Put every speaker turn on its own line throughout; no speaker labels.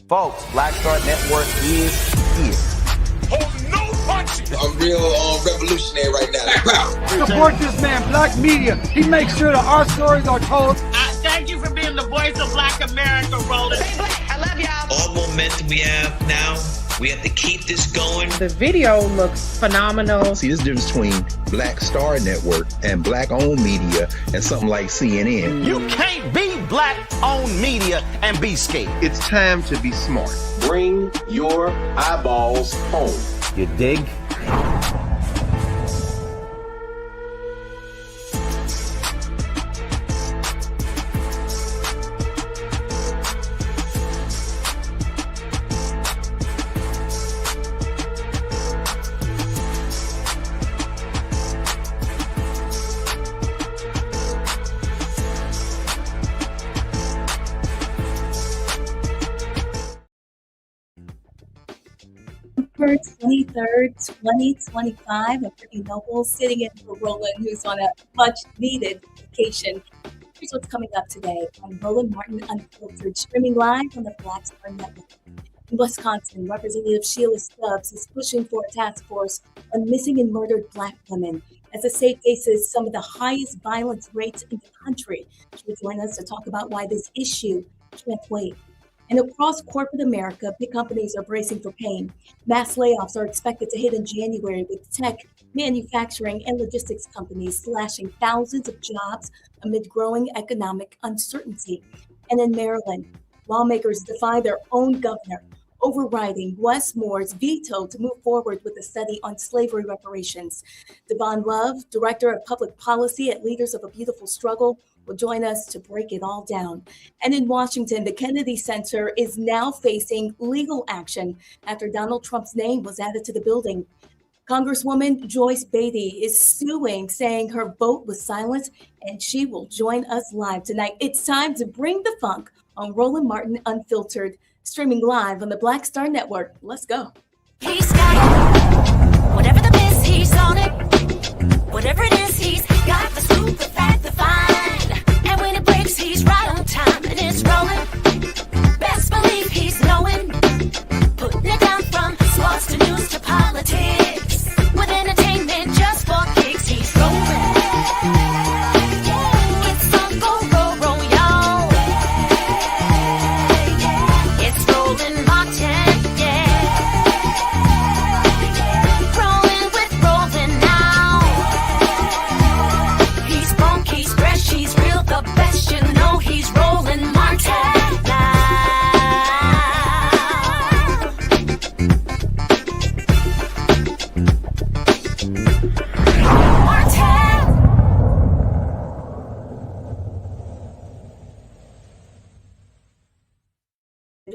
Folks, Black Star Network is here.
Hold no punches.
I'm real revolutionary right now.
Support this man, Black Media. He makes sure that our stories are told.
Thank you for being the voice of Black America, Roland.
Stay black. I love y'all.
All momentum we have now, we have to keep this going.
The video looks phenomenal.
See, this difference between Black Star Network and Black-owned media and something like CNN.
You can't be Black-owned media and be scared.
It's time to be smart.
Bring your eyeballs home.
You dig?
November 23rd, 2025. I'm Brittany Noble sitting in for Roland, who's on a much needed vacation. Here's what's coming up today on Roland Martin Unfiltered, streaming live on the Black Star Network. In Wisconsin, Representative Sheila Stubbs is pushing for a task force on missing and murdered Black women as the state faces some of the highest violence rates in the country. She will join us to talk about why this issue can't wait. And across corporate America, big companies are bracing for pain. Mass layoffs are expected to hit in January, with tech, manufacturing, and logistics companies slashing thousands of jobs amid growing economic uncertainty. And in Maryland, lawmakers defy their own governor, overriding Wes Moore's veto to move forward with a study on slavery reparations. Devon Love, Director of Public Policy at Leaders of a Beautiful Struggle, will join us to break it all down. And in Washington, the Kennedy Center is now facing legal action after Donald Trump's name was added to the building. Congresswoman Joyce Beatty is suing, saying her vote was silenced, and she will join us live tonight. It's time to bring the funk on Roland Martin Unfiltered, streaming live on the Black Star Network. Let's go.
He's got it. Whatever the miss, he's on it. Whatever it is, he's got the scoop, the fact, the find. And when it breaks, he's right on time, and it's rolling. Best believe he's knowing. Putting it down from sports to news to politics. With entertainment just for kicks, he's rolling. It's on go, roll, roll, y'all. It's Roland Martin, yeah. Rolling with Roland now. He's funk, he's fresh, he's real, the best, you know he's Roland Martin now.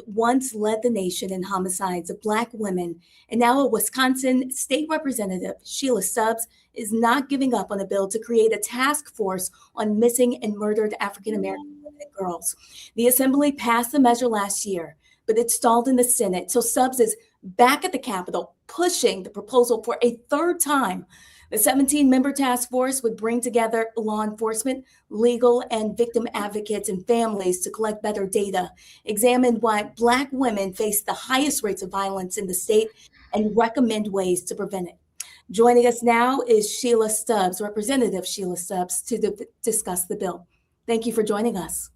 Once led the nation in homicides of Black women, and now a Wisconsin state representative, Sheila Stubbs, is not giving up on a bill to create a task force on missing and murdered African American women and girls. The Assembly passed the measure last year, but it stalled in the Senate, so Stubbs is back at the Capitol pushing the proposal for a third time. The 17-member task force would bring together law enforcement, legal and victim advocates, and families to collect better data, examine why Black women face the highest rates of violence in the state, and recommend ways to prevent it. Joining us now is Sheila Stubbs, Representative Sheila Stubbs, to discuss the bill. Thank you for joining us.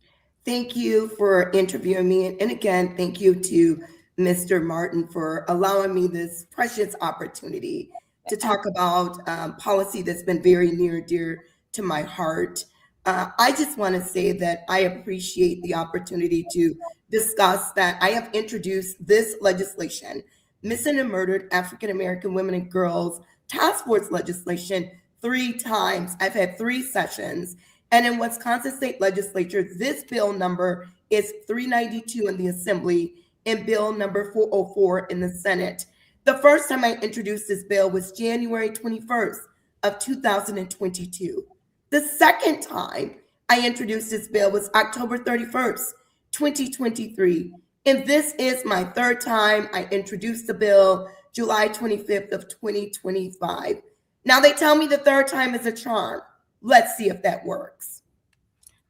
Thank you for interviewing me. And again, thank you to Mr. Martin for allowing me this precious opportunity to talk about policy that's been very near and dear to my heart. I just want to say that I appreciate the opportunity to discuss that I have introduced this legislation, Missing and Murdered African American Women and Girls Task Force legislation, 3 times. I've had 3 sessions. And in Wisconsin State Legislature, this bill number is 392 in the Assembly and bill number 404 in the Senate. The first time I introduced this bill was January 21st of 2022. The second time I introduced this bill was October 31st, 2023. And this is my third time I introduced the bill, July 25th of 2025. Now they tell me the third time is a charm. Let's see if that works.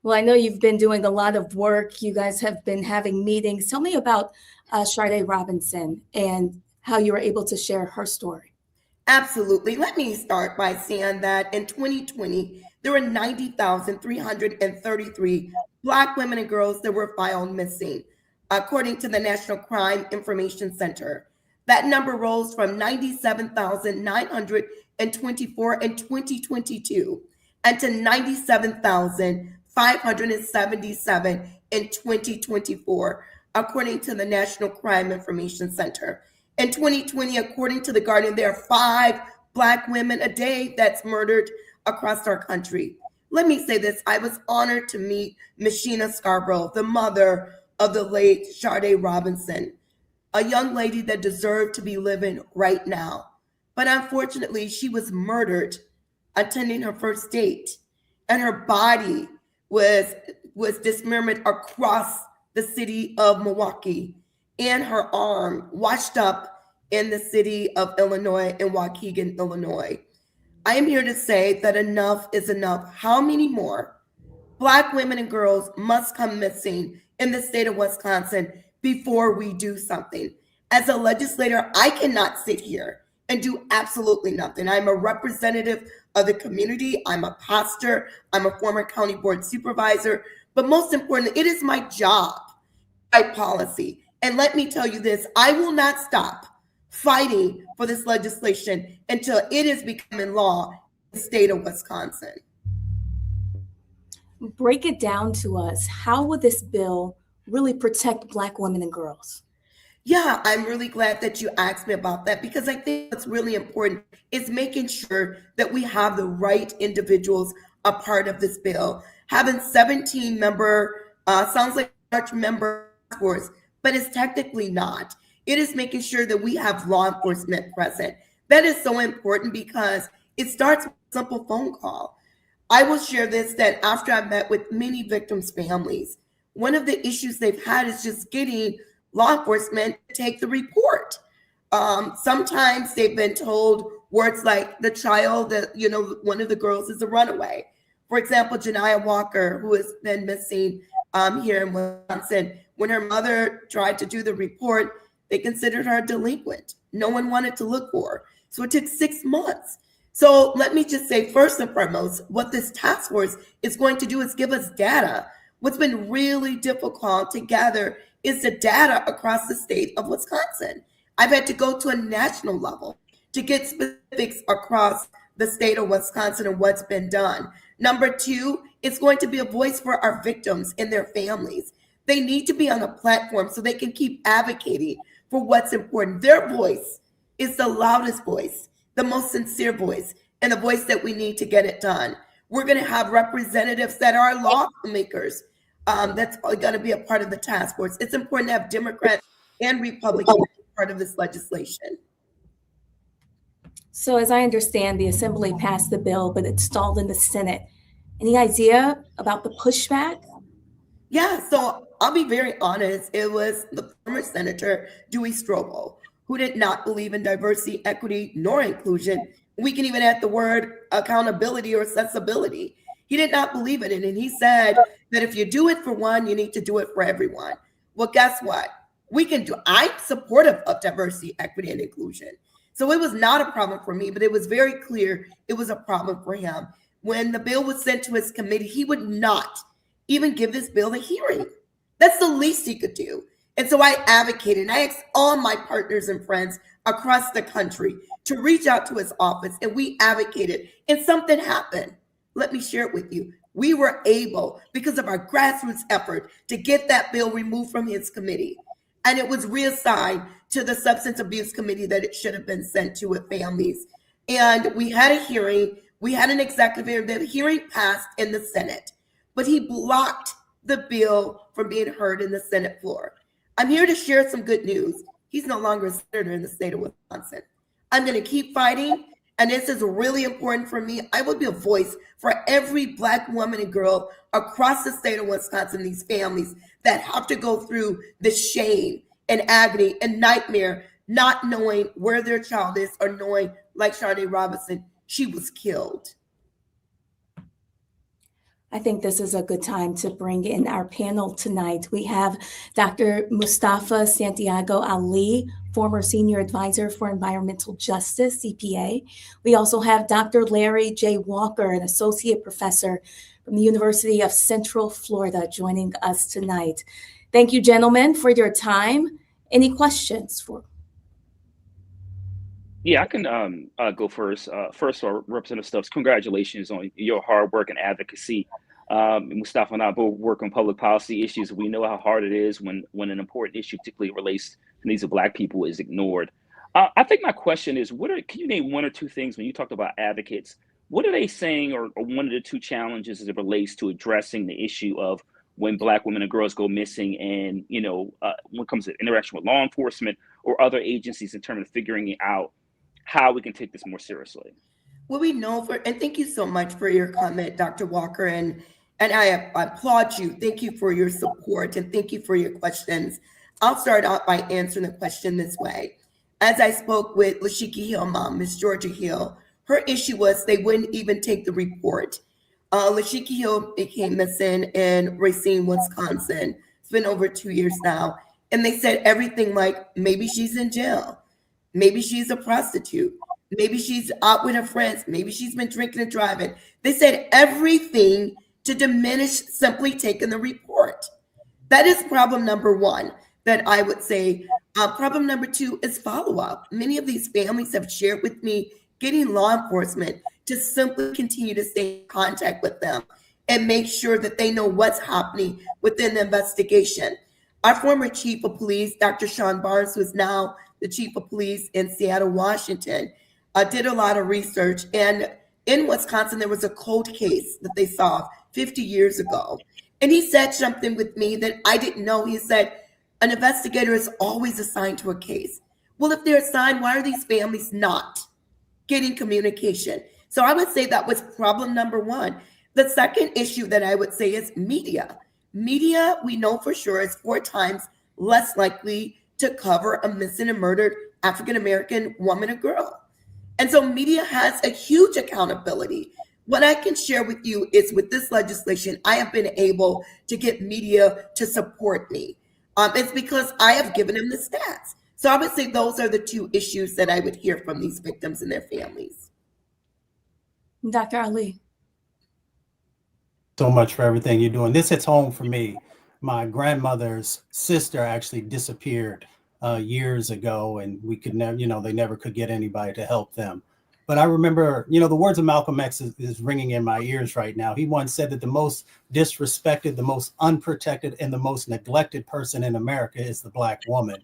Well, I know you've been doing a lot of work. You guys have been having meetings. Tell me about Sharday Robinson and how you were able to share her story.
Absolutely. Let me start by saying that in 2020, there were 90,333 Black women and girls that were found missing, according to the National Crime Information Center. That number rose from 97,924 in 2022 and to 97,577 in 2024, according to the National Crime Information Center. In 2020, according to The Guardian, there are 5 Black women a day that's murdered across our country. Let me say this. I was honored to meet Machina Scarborough, the mother of the late Sharday Robinson, a young lady that deserved to be living right now. But unfortunately, she was murdered attending her first date, and her body was dismembered across the city of Milwaukee, and her arm washed up in the city of Illinois, in Waukegan, Illinois. I am here to say that enough is enough. How many more Black women and girls must come missing in the state of Wisconsin before we do something? As a legislator, I cannot sit here and do absolutely nothing. I'm a representative of the community. I'm a pastor. I'm a former county board supervisor. But most importantly, it is my job, my policy. And let me tell you this, I will not stop fighting for this legislation until it is becoming law in the state of Wisconsin.
Break it down to us. How will this bill really protect Black women and girls?
Yeah, I'm really glad that you asked me about that, because I think what's really important is making sure that we have the right individuals a part of this bill. Having 17 member sounds like a large member force, but it's technically not. It is making sure that we have law enforcement present. That is so important because it starts with a simple phone call. I will share this, that after I met with many victims' families, one of the issues they've had is just getting law enforcement to take the report. Sometimes they've been told words like the child, that, one of the girls is a runaway. For example, Janiyah Walker, who has been missing here in Wisconsin, when her mother tried to do the report, they considered her a delinquent. No one wanted to look for her. So it took 6 months. So let me just say, first and foremost, what this task force is going to do is give us data. What's been really difficult to gather is the data across the state of Wisconsin. I've had to go to a national level to get specifics across the state of Wisconsin and what's been done. Number 2, it's going to be a voice for our victims and their families. They need to be on a platform so they can keep advocating for what's important. Their voice is the loudest voice, the most sincere voice, and the voice that we need to get it done. We're going to have representatives that are lawmakers. That's going to be a part of the task force. It's important to have Democrats and Republicans part of this legislation.
So as I understand, the Assembly passed the bill, but it stalled in the Senate. Any idea about the pushback?
Yeah, so I'll be very honest. It was the former Senator Dewey Strobel, who did not believe in diversity, equity, nor inclusion. We can even add the word accountability or accessibility. He did not believe in it. And he said that if you do it for one, you need to do it for everyone. Well, guess what? I'm supportive of diversity, equity, and inclusion. So it was not a problem for me, but it was very clear it was a problem for him. When the bill was sent to his committee, he would not even give this bill a hearing. That's the least he could do. And so I advocated, and I asked all my partners and friends across the country to reach out to his office, and we advocated, and something happened. Let me share it with you. We were able, because of our grassroots effort, to get that bill removed from his committee. And it was reassigned to the Substance Abuse Committee that it should have been sent to with families. And we had a hearing. We had an executive hearing. The hearing passed in the Senate, but he blocked the bill from being heard in the Senate floor. I'm here to share some good news. He's no longer a senator in the state of Wisconsin. I'm going to keep fighting. And this is really important for me. I will be a voice for every Black woman and girl across the state of Wisconsin, these families that have to go through the shame and agony and nightmare, not knowing where their child is or knowing, like Sharday Robinson, she was killed.
I think this is a good time to bring in our panel tonight. We have Dr. Mustafa Santiago Ali, former Senior Advisor for Environmental Justice, CPA. We also have Dr. Larry J. Walker, an Associate Professor from the University of Central Florida, joining us tonight. Thank you, gentlemen, for your time. Any questions for?
Yeah, I can go first. First of all, Representative Stubbs, congratulations on your hard work and advocacy. Mustafa and I both work on public policy issues. We know how hard it is when an important issue, particularly relates to the needs of Black people, is ignored. I think my question is, can you name one or two things when you talked about advocates? What are they saying, or one of the two challenges as it relates to addressing the issue of when Black women and girls go missing, and when it comes to interaction with law enforcement or other agencies in terms of figuring out how we can take this more seriously?
Well, we know and thank you so much for your comment, Dr. Walker, and I applaud you. Thank you for your support and thank you for your questions. I'll start out by answering the question this way. As I spoke with Lashiki Hill mom, Miss Georgia Hill, her issue was they wouldn't even take the report. Lashiki Hill became missing in Racine, Wisconsin. It's been over 2 years now. And they said everything like, maybe she's in jail. Maybe she's a prostitute. Maybe she's out with her friends. Maybe she's been drinking and driving. They said everything to diminish simply taking the report. That is problem number one that I would say. Problem number two is follow-up. Many of these families have shared with me getting law enforcement to simply continue to stay in contact with them and make sure that they know what's happening within the investigation. Our former chief of police, Dr. Sean Barnes, who is now the chief of police in Seattle, Washington, did a lot of research. And in Wisconsin, there was a cold case that they solved 50 years ago. And he said something with me that I didn't know. He said, an investigator is always assigned to a case. Well, if they're assigned, why are these families not getting communication? So I would say that was problem number one. The second issue that I would say is media. Media, we know for sure, is 4 times less likely to cover a missing and murdered African-American woman or girl. And so media has a huge accountability. What I can share with you is with this legislation, I have been able to get media to support me. It's because I have given them the stats. So I would say those are the two issues that I would hear from these victims and their families.
Dr. Ali.
So much for everything you're doing. This hits home for me. My grandmother's sister actually disappeared years ago, and we could never, they never could get anybody to help them. But I remember, the words of Malcolm X is ringing in my ears right now. He once said that the most disrespected, the most unprotected, and the most neglected person in America is the Black woman.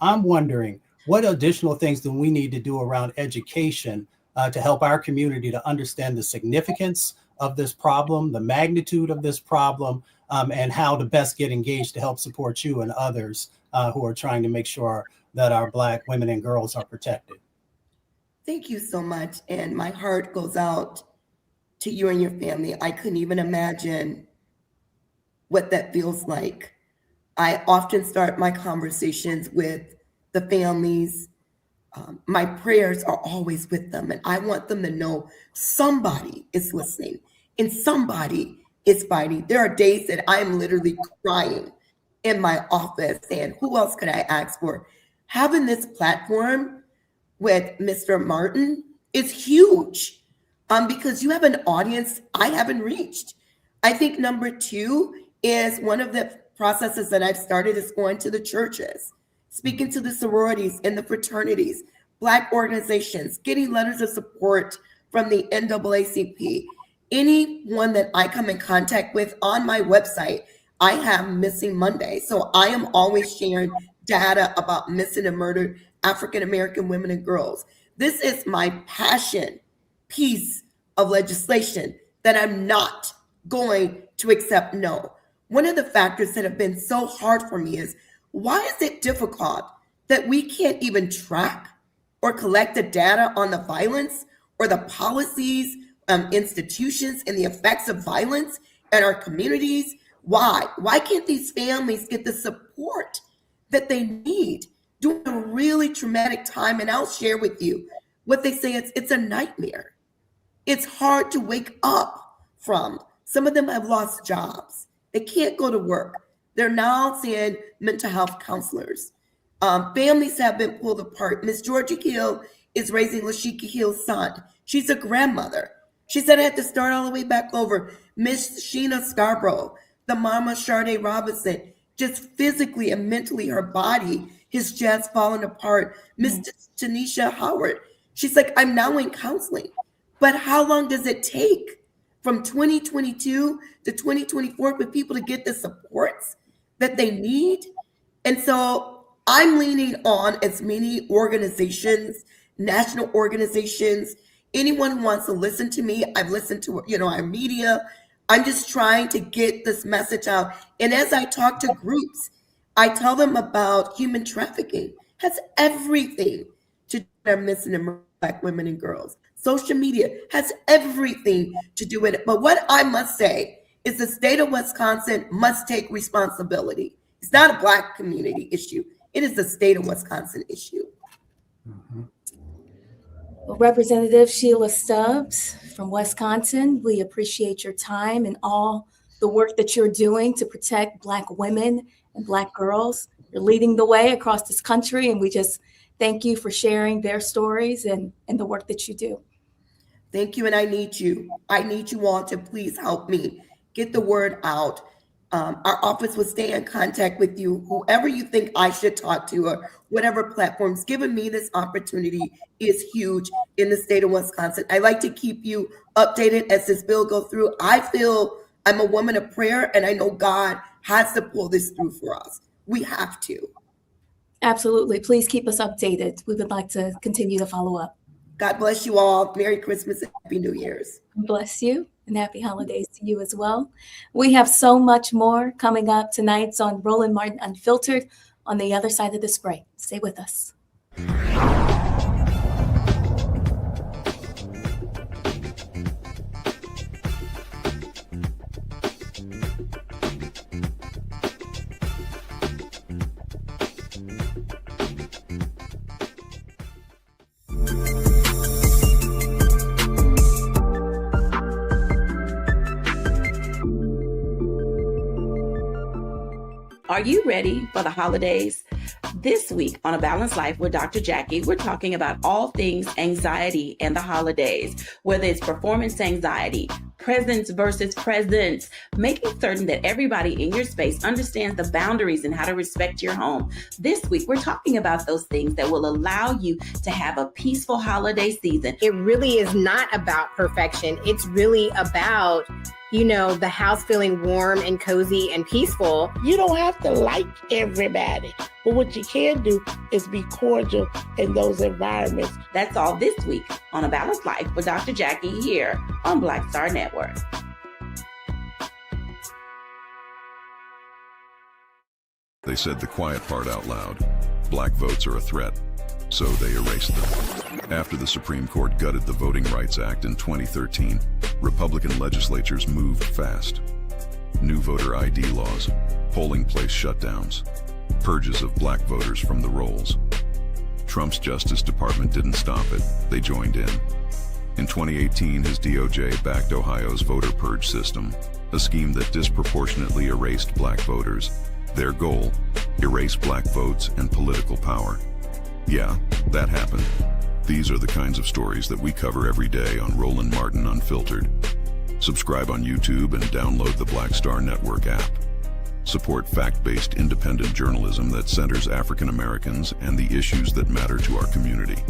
I'm wondering, what additional things do we need to do around education to help our community to understand the significance of this problem, the magnitude of this problem, and how to best get engaged to help support you and others who are trying to make sure that our Black women and girls are protected?
Thank you so much. And my heart goes out to you and your family. I couldn't even imagine what that feels like. I often start my conversations with the families. My prayers are always with them. And I want them to know somebody is listening and somebody is fighting. There are days that I am literally crying in my office. And who else could I ask for? Having this platform with Mr. Martin is huge because you have an audience I haven't reached. I think number two is one of the processes that I've started is going to the churches, speaking to the sororities and the fraternities, Black organizations, getting letters of support from the NAACP. Anyone that I come in contact with on my website, I have Missing Monday. So I am always sharing data about missing and murdered African-American women and girls. This is my passion piece of legislation that I'm not going to accept no. One of the factors that have been so hard for me is, why is it difficult that we can't even track or collect the data on the violence or the policies, institutions, and the effects of violence in our communities? Why? Why can't these families get the support that they need during a really traumatic time? And I'll share with you what they say. It's a nightmare. It's hard to wake up from Some of them have lost jobs. They can't go to work. They're now seeing mental health counselors. Families have been pulled apart. Miss Georgia Hill is raising Lashika Hill's son. She's a grandmother. She said I had to start all the way back over. Miss Sheena Scarborough, the mama Sharday Robinson, just physically and mentally, her body is just falling apart. Miss Tanisha Howard, she's like, I'm now in counseling. But how long does it take from 2022 to 2024 for people to get the supports that they need? And so I'm leaning on as many organizations, national organizations, anyone who wants to listen to me. I've listened to, our media. I'm just trying to get this message out. And as I talk to groups, I tell them about human trafficking. Has everything to do with our missing and Black women and girls. Social media has everything to do with it. But what I must say is the state of Wisconsin must take responsibility. It's not a Black community issue. It is the state of Wisconsin issue.
Mm-hmm.
Well, Representative Sheila Stubbs from Wisconsin, we appreciate your time and all the work that you're doing to protect Black women and Black girls. You're leading the way across this country, and we just thank you for sharing their stories and the work that you do.
Thank you, and I need you. I need you all to please help me get the word out. Our office will stay in contact with you, whoever you think I should talk to or whatever platforms. Giving me this opportunity is huge in the state of Wisconsin. I like to keep you updated as this bill goes through. I feel I'm a woman of prayer, and I know God has to pull this through for us. We have to.
Absolutely. Please keep us updated. We would like to continue to follow up.
God bless you all. Merry Christmas and Happy New Year's.
Bless you, and happy holidays to you as well. We have so much more coming up tonight on Roland Martin Unfiltered on the other side of this break. Stay with us.
Are you ready for the holidays? This week on A Balanced Life with Dr. Jackie, we're talking about all things anxiety and the holidays, whether it's performance anxiety, presence versus presence, making certain that everybody in your space understands the boundaries and how to respect your home. This week, we're talking about those things that will allow you to have a peaceful holiday season.
It really is not about perfection. It's really about the house feeling warm and cozy and peaceful.
You don't have to like everybody, but what you can do is be cordial in those environments.
That's all this week on A Balanced Life with Dr. Jackie here on Black Star Network.
They said the quiet part out loud. Black votes are a threat, so they erased them. After the Supreme Court gutted the Voting Rights Act in 2013, Republican legislatures moved fast. New voter ID laws, polling place shutdowns, purges of Black voters from the rolls. Trump's Justice Department didn't stop it, they joined in. In 2018, his DOJ backed Ohio's voter purge system, a scheme that disproportionately erased Black voters. Their goal, erase Black votes and political power. Yeah, that happened. These are the kinds of stories that we cover every day on Roland Martin Unfiltered. Subscribe on YouTube and download the Black Star Network app. Support fact-based independent journalism that centers African Americans and the issues that matter to our community.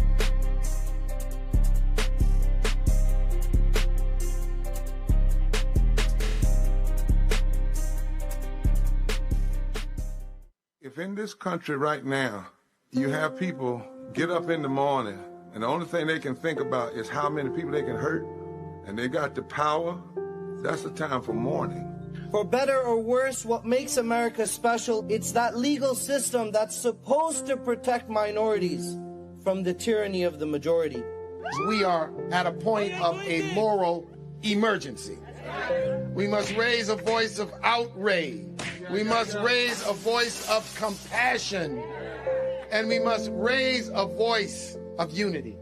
If in this country right now, you have people get up in the morning and the only thing they can think about is how many people they can hurt, and they got the power, that's the time for mourning.
For better or worse, what makes America special, it's that legal system that's supposed to protect minorities from the tyranny of the majority.
We are at a point of a moral emergency. We must raise a voice of outrage. We must raise a voice of compassion. And we must raise a voice of unity.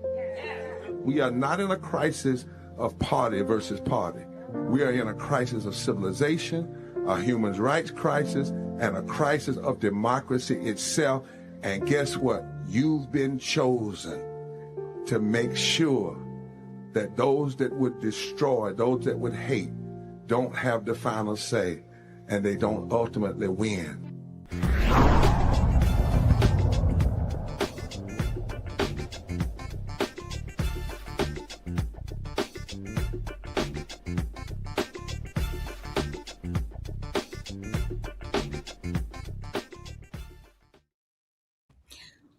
We are not in a crisis of party versus party. We are in a crisis of civilization, a human rights crisis, and a crisis of democracy itself. And guess what? You've been chosen to make sure that those that would destroy, those that would hate, don't have the final say, and they don't ultimately win.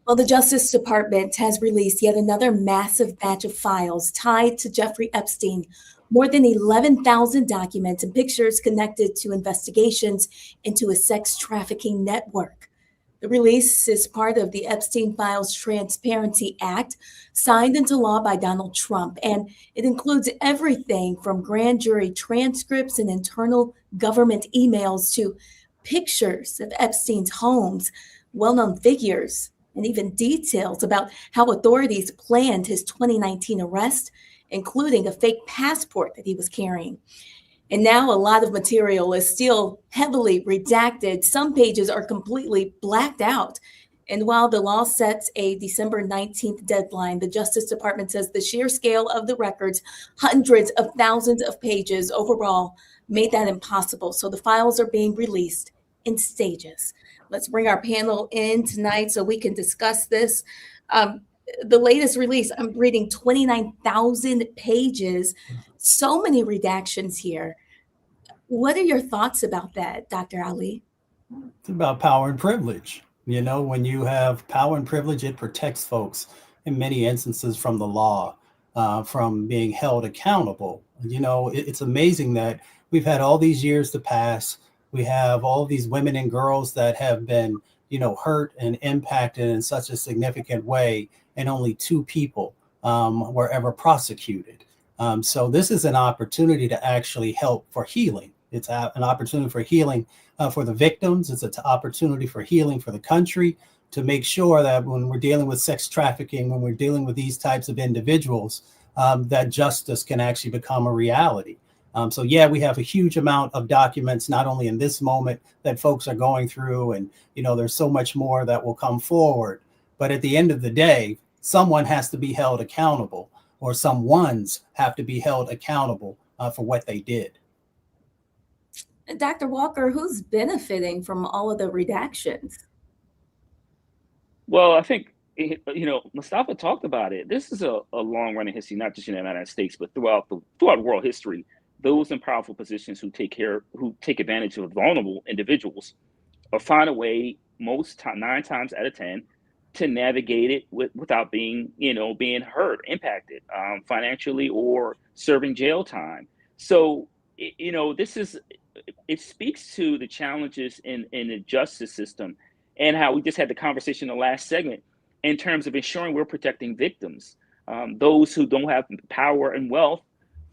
Well, the Justice Department has released yet another massive batch of files tied to Jeffrey Epstein, more than 11,000 documents and pictures connected to investigations into a sex trafficking network. The release is part of the Epstein Files Transparency Act, signed into law by Donald Trump, and it includes everything from grand jury transcripts and internal government emails to pictures of Epstein's homes, well-known figures, and even details about how authorities planned his 2019 arrest, including a fake passport that he was carrying. And now a lot of material is still heavily redacted. Some pages are completely blacked out. And while the law sets a December 19th deadline, the Justice Department says the sheer scale of the records, hundreds of thousands of pages overall, made that impossible. So the files are being released in stages. Let's bring our panel in tonight so we can discuss this. The latest release, I'm reading 29,000 pages, so many redactions here. What are your thoughts about that, Dr. Ali?
It's about power and privilege. You know, when you have power and privilege, it protects folks in many instances from the law, from being held accountable. You know, it's amazing that we've had all these years to pass. We have all these women and girls that have been, you know, hurt and impacted in such a significant way, and only 2 people were ever prosecuted. So this is an opportunity to actually help for healing. It's an opportunity for healing for the victims. It's an opportunity for healing for the country, to make sure that when we're dealing with sex trafficking, when we're dealing with these types of individuals, that justice can actually become a reality. So yeah, we have a huge amount of documents, not only in this moment that folks are going through, and, you know, there's so much more that will come forward. But at the end of the day, someone has to be held accountable, or some ones have to be held accountable for what they did.
Dr. Walker, who's benefiting from all of the redactions?
Well, I think, you know, Mustafa talked about it. This is a long-running history, not just in the United States, but throughout world history. Those in powerful positions who take advantage of vulnerable individuals, or find a way, 9 times out of 10, to navigate it without being hurt, impacted financially, or serving jail time. So, you know, it speaks to the challenges in the justice system, and how we just had the conversation in the last segment in terms of ensuring we're protecting victims, those who don't have power and wealth,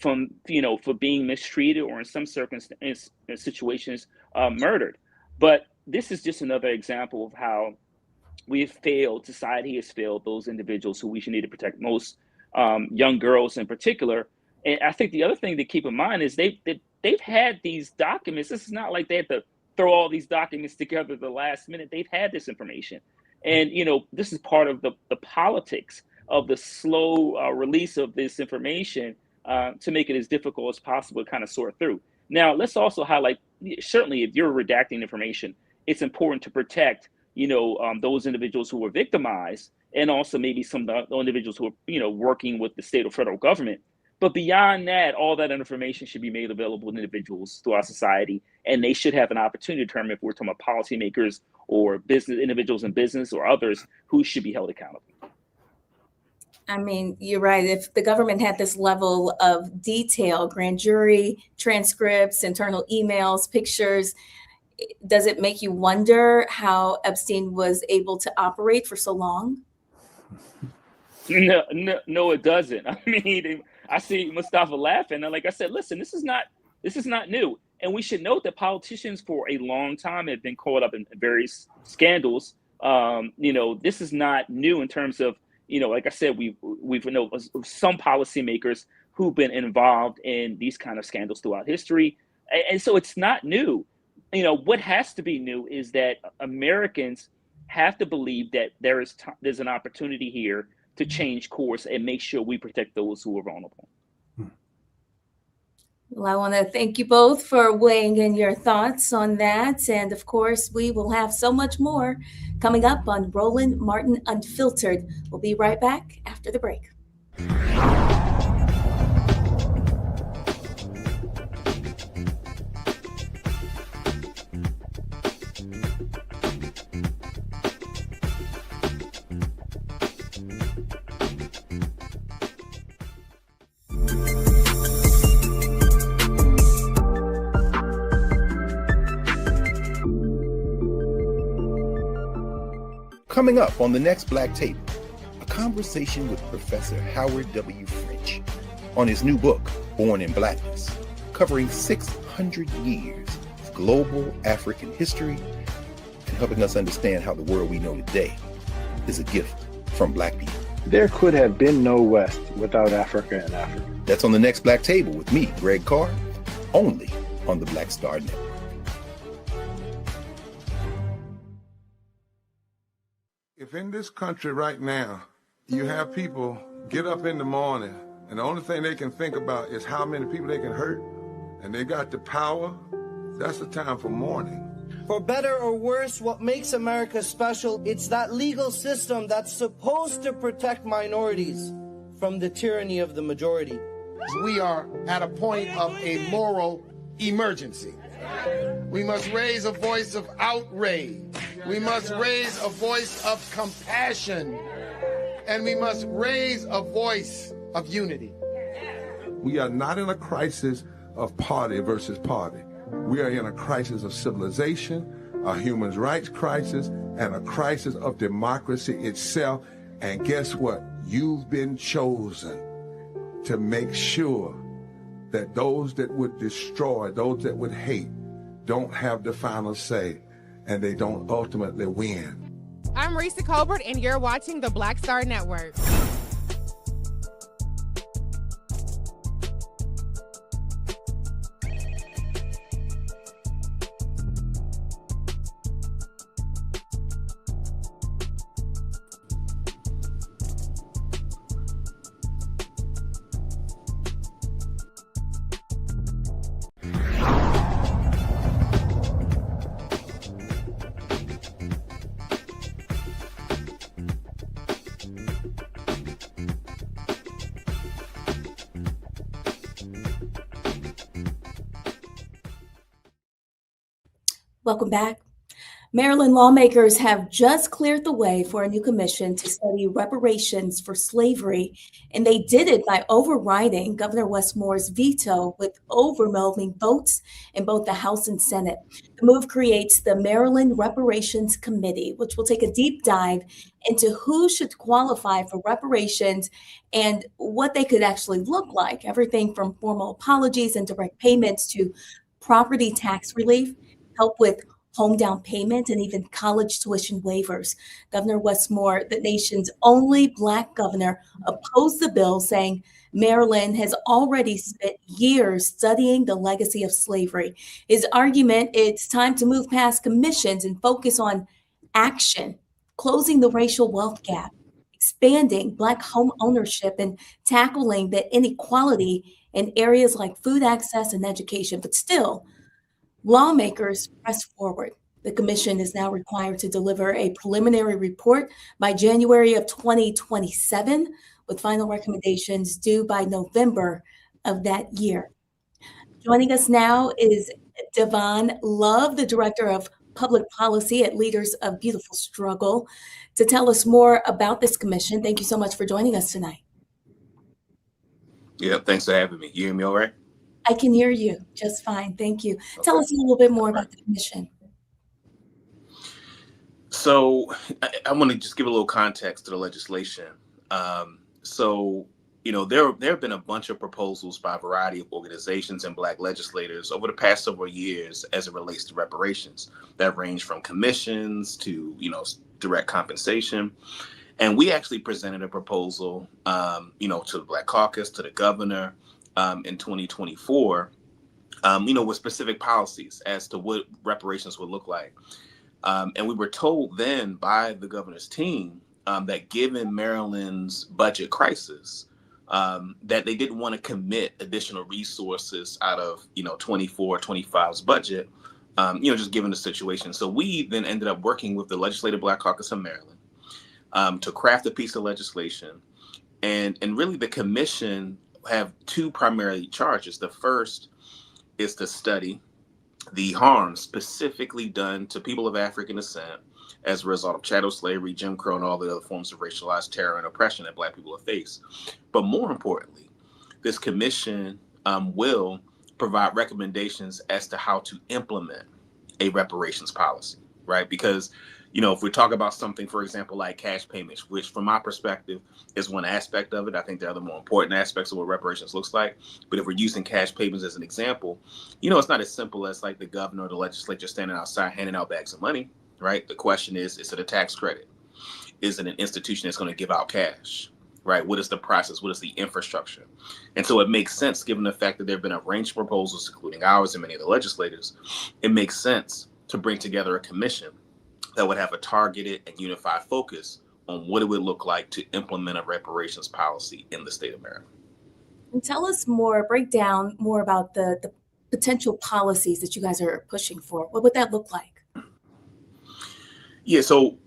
from, you know, for being mistreated, or in some circumstances, situations, murdered. But this is just another example of how we have failed, society has failed those individuals who we should need to protect most, young girls in particular. And I think the other thing to keep in mind is they've had these documents. This is not like they had to throw all these documents together at the last minute. They've had this information. And, you know, this is part of the politics of the slow release of this information, to make it as difficult as possible to kind of sort through. Now, let's also highlight, certainly if you're redacting information, it's important to protect, you know, those individuals who were victimized, and also maybe some of the individuals who are, you know, working with the state or federal government. But beyond that, all that information should be made available to individuals throughout society, and they should have an opportunity to determine, if we're talking about policymakers or business individuals in business or others, who should be held accountable.
I mean, you're right. If the government had this level of detail, grand jury transcripts, internal emails, pictures, does it make you wonder how Epstein was able to operate for so long?
No, it doesn't. I mean, I see Mustafa laughing. And like I said, listen, this is not new. And we should note that politicians for a long time have been caught up in various scandals. You know, this is not new in terms of, you know, like I said, we've know some policymakers who've been involved in these kind of scandals throughout history. And so it's not new. What has to be new is that Americans have to believe that there's an opportunity here to change course and make sure we protect those who are vulnerable.
Well, I want to thank you both for weighing in your thoughts on that. And of course, we will have so much more coming up on Roland Martin Unfiltered. We'll be right back after the break.
Coming up on the next Black Table, a conversation with Professor Howard W. French on his new book, Born in Blackness, covering 600 years of global African history and helping us understand how the world we know today is a gift from Black people.
There could have been no West without Africa and Africa.
That's on the next Black Table with me, Greg Carr, only on the Black Star Network.
If in this country right now, you have people get up in the morning and the only thing they can think about is how many people they can hurt, and they got the power, that's the time for mourning.
For better or worse, what makes America special, it's that legal system that's supposed to protect minorities from the tyranny of the majority.
We are at a point of a moral emergency. We must raise a voice of outrage. We must raise a voice of compassion. And we must raise a voice of unity.
We are not in a crisis of party versus party. We are in a crisis of civilization, a human rights crisis, and a crisis of democracy itself. And guess what? You've been chosen to make sure that those that would destroy, those that would hate, don't have the final say, and they don't ultimately win.
I'm Risa Colbert, and you're watching the Black Star Network.
Welcome back. Maryland lawmakers have just cleared the way for a new commission to study reparations for slavery, and they did it by overriding Governor Wes Moore's veto with overwhelming votes in both the House and Senate. The move creates the Maryland Reparations Committee, which will take a deep dive into who should qualify for reparations and what they could actually look like, everything from formal apologies and direct payments to property tax relief, help with home down payment, and even college tuition waivers. Governor Wes Moore, the nation's only Black governor, opposed the bill, saying Maryland has already spent years studying the legacy of slavery. His argument, it's time to move past commissions and focus on action, closing the racial wealth gap, expanding Black home ownership, and tackling the inequality in areas like food access and education. But still, lawmakers press forward. The commission is now required to deliver a preliminary report by January of 2027, with final recommendations due by November of that year. Joining us now is Devon Love, the Director of Public Policy at Leaders of Beautiful Struggle, to tell us more about this commission. Thank you so much for joining us tonight.
Yeah, thanks for having me. You hear me all right?
I can hear you just fine. Thank you. Tell us a little bit more about the commission.
So I want to just give a little context to the legislation. There have been a bunch of proposals by a variety of organizations and Black legislators over the past several years as it relates to reparations that range from commissions to, direct compensation. And we actually presented a proposal, to the Black Caucus, to the governor in 2024, with specific policies as to what reparations would look like. And we were told then by the governor's team that given Maryland's budget crisis, that they didn't want to commit additional resources out of, 24-25's budget, just given the situation. So we then ended up working with the Legislative Black Caucus of Maryland to craft a piece of legislation. And really the commission have two primary charges. The first is to study the harm specifically done to people of African descent as a result of chattel slavery, Jim Crow, and all the other forms of racialized terror and oppression that Black people have faced. But more importantly, this commission will provide recommendations as to how to implement a reparations policy, right? Because, if we talk about something, for example, like cash payments, which from my perspective is one aspect of it, I think there are other more important aspects of what reparations looks like. But if we're using cash payments as an example, it's not as simple as like the governor or the legislature standing outside handing out bags of money, right? The question is it a tax credit? Is it an institution that's going to give out cash, right? What is the process? What is the infrastructure? And so it makes sense, given the fact that there have been a range of proposals, including ours and many of the legislators, it makes sense to bring together a commission that would have a targeted and unified focus on what it would look like to implement a reparations policy in the state of Maryland.
And tell us more, break down more about the potential policies that you guys are pushing for. What would that look like?
Yeah, so,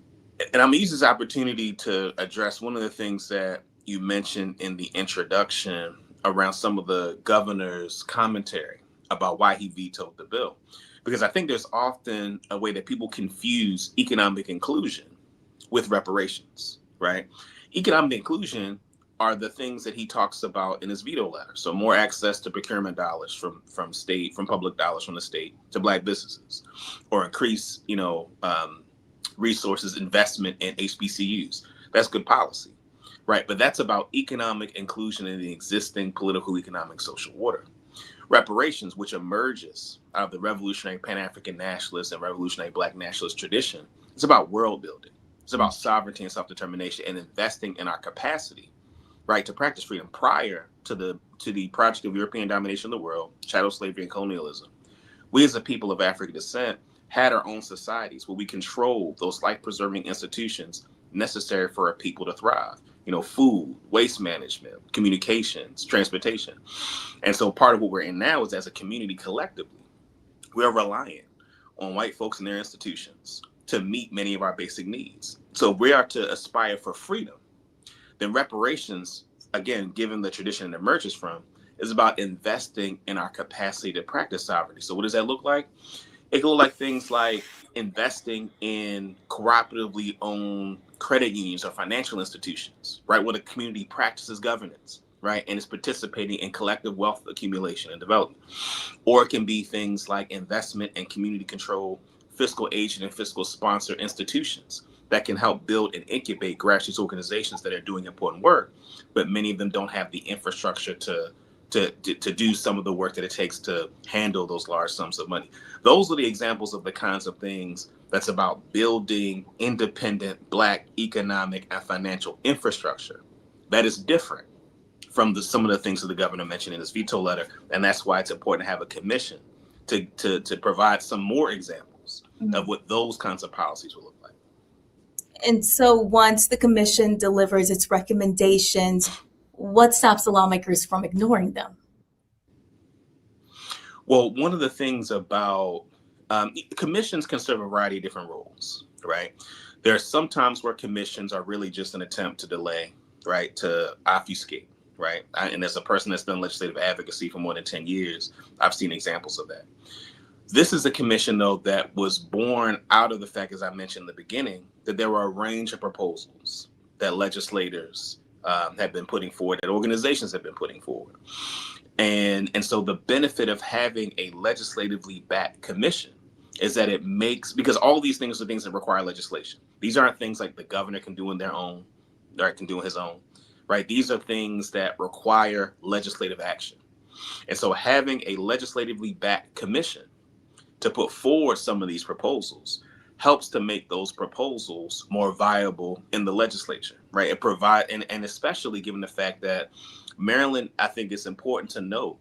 and I'm gonna use this opportunity to address one of the things that you mentioned in the introduction around some of the governor's commentary about why he vetoed the bill. Because I think there's often a way that people confuse economic inclusion with reparations, right? Economic inclusion are the things that he talks about in his veto letter. So more access to procurement dollars from public dollars from the state to Black businesses, or increase, resources, investment in HBCUs. That's good policy, right? But that's about economic inclusion in the existing political, economic, social order. Reparations, which emerges out of the revolutionary Pan-African nationalist and revolutionary Black nationalist tradition, it's about world building. It's about sovereignty and self-determination and investing in our capacity, right, to practice freedom. Prior to the project of European domination of the world, chattel slavery and colonialism, we as a people of African descent had our own societies where we controlled those life-preserving institutions necessary for a people to thrive. Food, waste management, communications, transportation. And so part of what we're in now is, as a community collectively, we are reliant on white folks and their institutions to meet many of our basic needs. So if we are to aspire for freedom, then reparations, again, given the tradition it emerges from, is about investing in our capacity to practice sovereignty. So what does that look like? It can look like things like investing in cooperatively owned credit unions or financial institutions, right, where the community practices governance, right, and is participating in collective wealth accumulation and development. Or it can be things like investment in community control, fiscal agent and fiscal sponsor institutions that can help build and incubate grassroots organizations that are doing important work, but many of them don't have the infrastructure to do some of the work that it takes to handle those large sums of money. Those are the examples of the kinds of things that's about building independent Black economic and financial infrastructure that is different from some of the things that the governor mentioned in his veto letter. And that's why it's important to have a commission to provide some more examples of what those kinds of policies will look like.
And so once the commission delivers its recommendations, what stops the lawmakers from ignoring them?
Well, one of the things about commissions can serve a variety of different roles, right? There are some times where commissions are really just an attempt to delay, right, to obfuscate, right? And as a person that's done legislative advocacy for more than 10 years, I've seen examples of that. This is a commission, though, that was born out of the fact, as I mentioned in the beginning, that there were a range of proposals that legislators have been putting forward, that organizations have been putting forward. And so the benefit of having a legislatively backed commission is that it makes, because all these things are things that require legislation. These aren't things like the governor can do on their own, or can do on his own, right? These are things that require legislative action. And so having a legislatively backed commission to put forward some of these proposals helps to make those proposals more viable in the legislature, right? It provide, and especially given the fact that Maryland, I think it's important to note,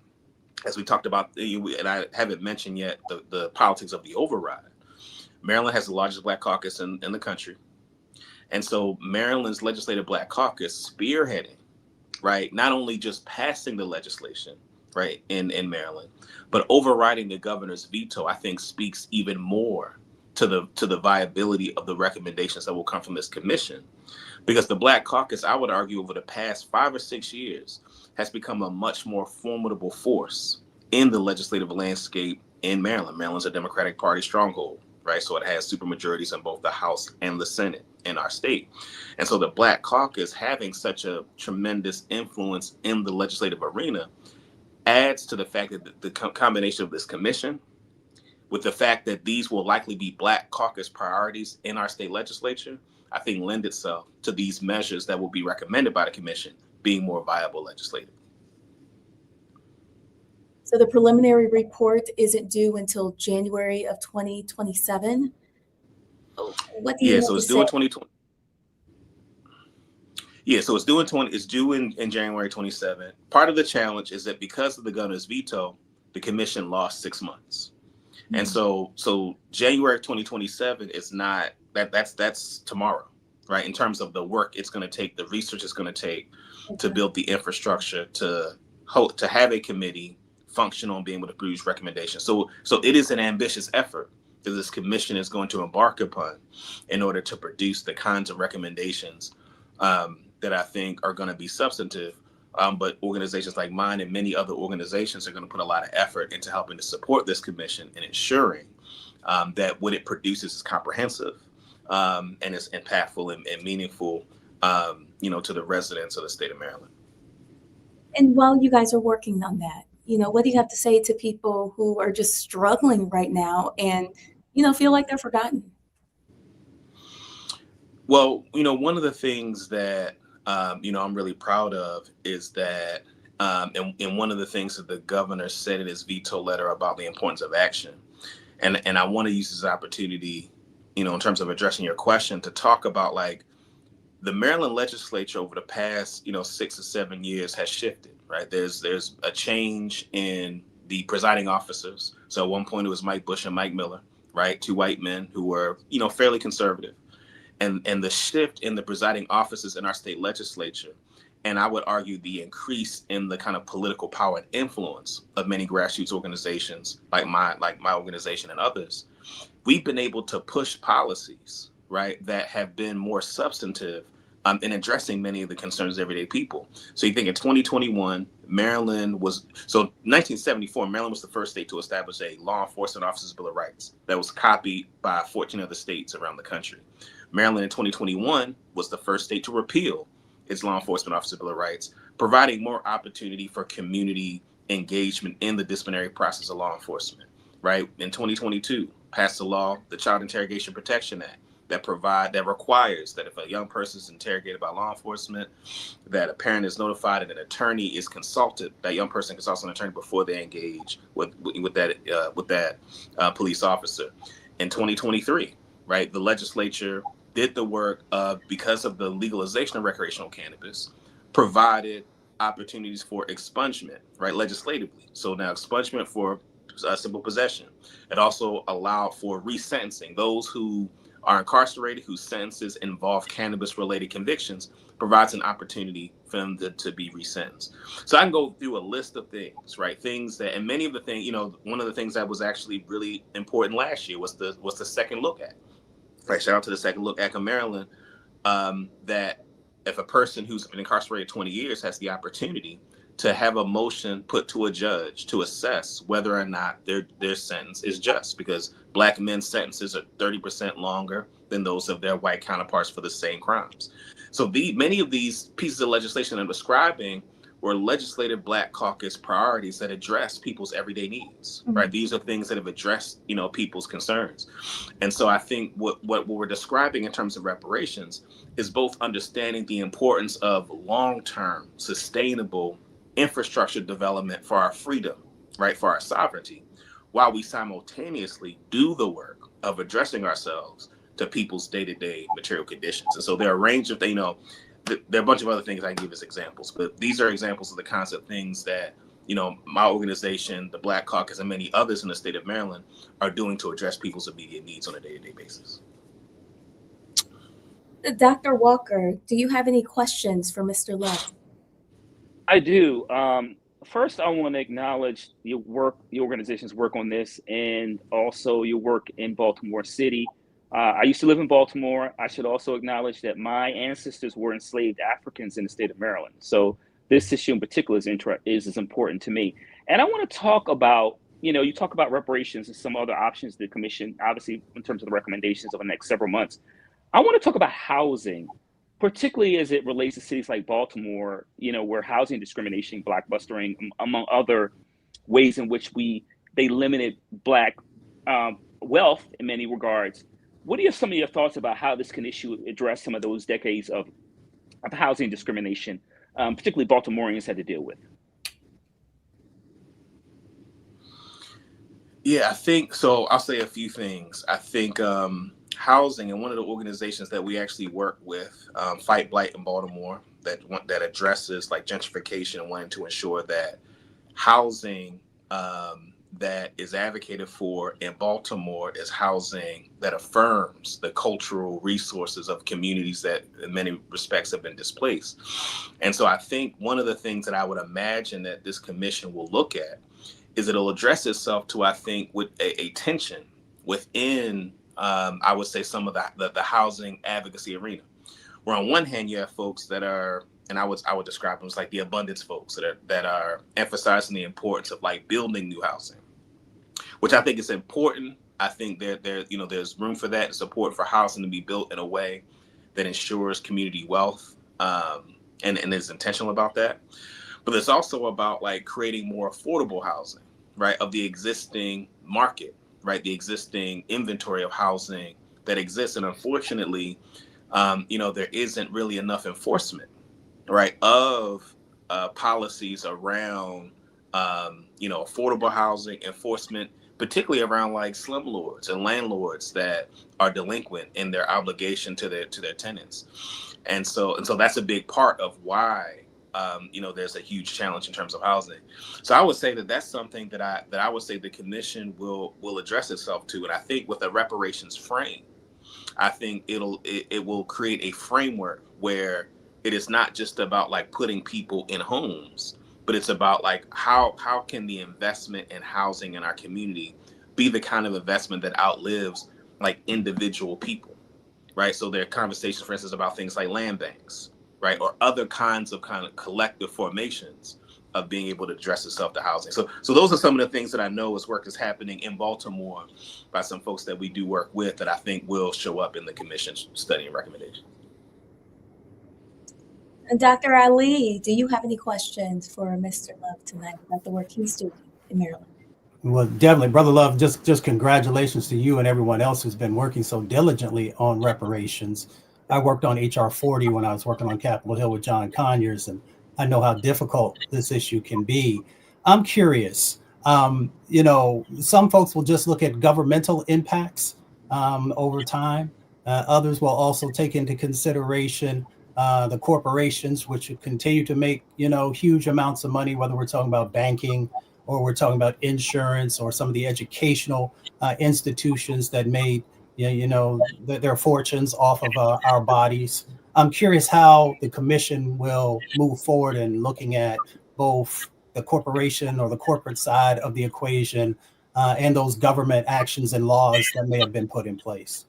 as we talked about, and I haven't mentioned yet, the politics of the override. Maryland has the largest Black caucus in the country. And so Maryland's legislative Black caucus spearheading, right, not only just passing the legislation, right, in Maryland, but overriding the governor's veto, I think speaks even more to the viability of the recommendations that will come from this commission. Because the Black caucus, I would argue, over the past 5 or 6 years, has become a much more formidable force in the legislative landscape in Maryland. Maryland's a Democratic Party stronghold, right? So it has supermajorities in both the House and the Senate in our state. And so the Black caucus having such a tremendous influence in the legislative arena adds to the fact that the combination of this commission, with the fact that these will likely be Black caucus priorities in our state legislature, I think lend itself to these measures that will be recommended by the commission being more viable legislatively.
So the preliminary report isn't due until January of 2027. What do you
so it's due in 2020. Yeah, so it's due in January 27. Part of the challenge is that because of the governor's veto, the commission lost 6 months. And so January 2027 is not that's tomorrow, right? In terms of the work it's going to take, the research it's going to take to build the infrastructure to have a committee function on being able to produce recommendations. So it is an ambitious effort that this commission is going to embark upon in order to produce the kinds of recommendations that I think are going to be substantive. But organizations like mine and many other organizations are going to put a lot of effort into helping to support this commission and ensuring that what it produces is comprehensive and is impactful and meaningful, to the residents of the state of Maryland.
And while you guys are working on that, what do you have to say to people who are just struggling right now and, feel like they're forgotten?
Well, one of the things that I'm really proud of is that, and one of the things that the governor said in his veto letter about the importance of action, and I want to use this opportunity, in terms of addressing your question, to talk about like the Maryland legislature over the past, 6 or 7 years has shifted, right? There's a change in the presiding officers. So at one point it was Mike Bush and Mike Miller, right? 2 white men who were, fairly conservative. And the shift in the presiding officers in our state legislature, and I would argue the increase in the kind of political power and influence of many grassroots organizations like my organization and others, we've been able to push policies, right, that have been more substantive in addressing many of the concerns of everyday people. So you think in 2021, 1974, Maryland was the first state to establish a law enforcement officers' Bill of Rights that was copied by 14 other states around the country. Maryland in 2021 was the first state to repeal its law enforcement officer Bill of Rights, providing more opportunity for community engagement in the disciplinary process of law enforcement, right? In 2022, passed the law, the Child Interrogation Protection Act, that requires that if a young person is interrogated by law enforcement, that a parent is notified and an attorney is consulted, that young person consults an attorney before they engage with that police officer. In 2023, right, the legislature did the work of, because of the legalization of recreational cannabis, provided opportunities for expungement, right, legislatively. So now expungement for simple possession. It also allowed for resentencing. Those who are incarcerated, whose sentences involve cannabis-related convictions, provides an opportunity for them to be resentenced. So I can go through a list of things, right? Things that, and many of the things, one of the things that was actually really important last year was the Second Look Act. Right, shout out to the Second Look Act of Maryland, that if a person who's been incarcerated 20 years has the opportunity to have a motion put to a judge to assess whether or not their sentence is just, because Black men's sentences are 30% longer than those of their white counterparts for the same crimes. So many of these pieces of legislation I'm describing were legislative Black caucus priorities that address people's everyday needs, right? These are things that have addressed, people's concerns. And so I think what we're describing in terms of reparations is both understanding the importance of long-term, sustainable infrastructure development for our freedom, right, for our sovereignty, while we simultaneously do the work of addressing ourselves to people's day-to-day material conditions. And so there are a range of, there are a bunch of other things I can give as examples, but these are examples of the kinds of things that, my organization, the Black Caucus, and many others in the state of Maryland are doing to address people's immediate needs on a day-to-day basis.
Dr. Walker, do you have any questions for Mr. Love?
I do. First, I want to acknowledge your organization's work on this, and also your work in Baltimore City. I used to live in Baltimore. I should also acknowledge that my ancestors were enslaved Africans in the state of Maryland. So this issue in particular is important to me. And I want to talk about, you talk about reparations and some other options the commission, obviously in terms of the recommendations over the next several months. I want to talk about housing, particularly as it relates to cities like Baltimore, where housing discrimination, blockbustering, among other ways in which they limited Black wealth in many regards. What are some of your thoughts about how this can address some of those decades of housing discrimination, particularly Baltimoreans had to deal with?
Yeah, I think so. I'll say a few things. I think housing, and one of the organizations that we actually work with, Fight Blight in Baltimore, that addresses like gentrification and wanting to ensure that housing that is advocated for in Baltimore is housing that affirms the cultural resources of communities that in many respects have been displaced. And so I think one of the things that I would imagine that this commission will look at is it'll address itself to, I think, with a tension within, I would say, some of the housing advocacy arena, where on one hand you have folks that are, and I would describe them as like the abundance folks that are emphasizing the importance of like building new housing, which I think is important. I think there's room for that and support for housing to be built in a way that ensures community wealth, and is intentional about that. But it's also about like creating more affordable housing, right, of the existing market, right, the existing inventory of housing that exists. And unfortunately, there isn't really enough enforcement, right, of policies around, affordable housing enforcement, particularly around like slumlords and landlords that are delinquent in their obligation to their tenants. And so that's a big part of why there's a huge challenge in terms of housing. So I would say that that's something that I would say the commission will address itself to. And I think with a reparations frame, I think it will create a framework where it is not just about like putting people in homes, but it's about like how can the investment in housing in our community be the kind of investment that outlives like individual people, right? So there are conversations, for instance, about things like land banks, right, or other kinds of kind of collective formations of being able to address itself to housing. So those are some of the things that I know is work is happening in Baltimore by some folks that we do work with that I think will show up in the commission's study and recommendation.
And Dr. Ali, do you have any questions for Mr. Love tonight about the work he's doing in Maryland?
Well, definitely, Brother Love, just congratulations to you and everyone else who's been working so diligently on reparations. I worked on HR 40 when I was working on Capitol Hill with John Conyers, and I know how difficult this issue can be. I'm curious, some folks will just look at governmental impacts over time. Others will also take into consideration the corporations, which continue to make, huge amounts of money, whether we're talking about banking or we're talking about insurance or some of the educational institutions that made, their fortunes off of our bodies. I'm curious how the commission will move forward in looking at both the corporation or the corporate side of the equation and those government actions and laws that may have been put in place.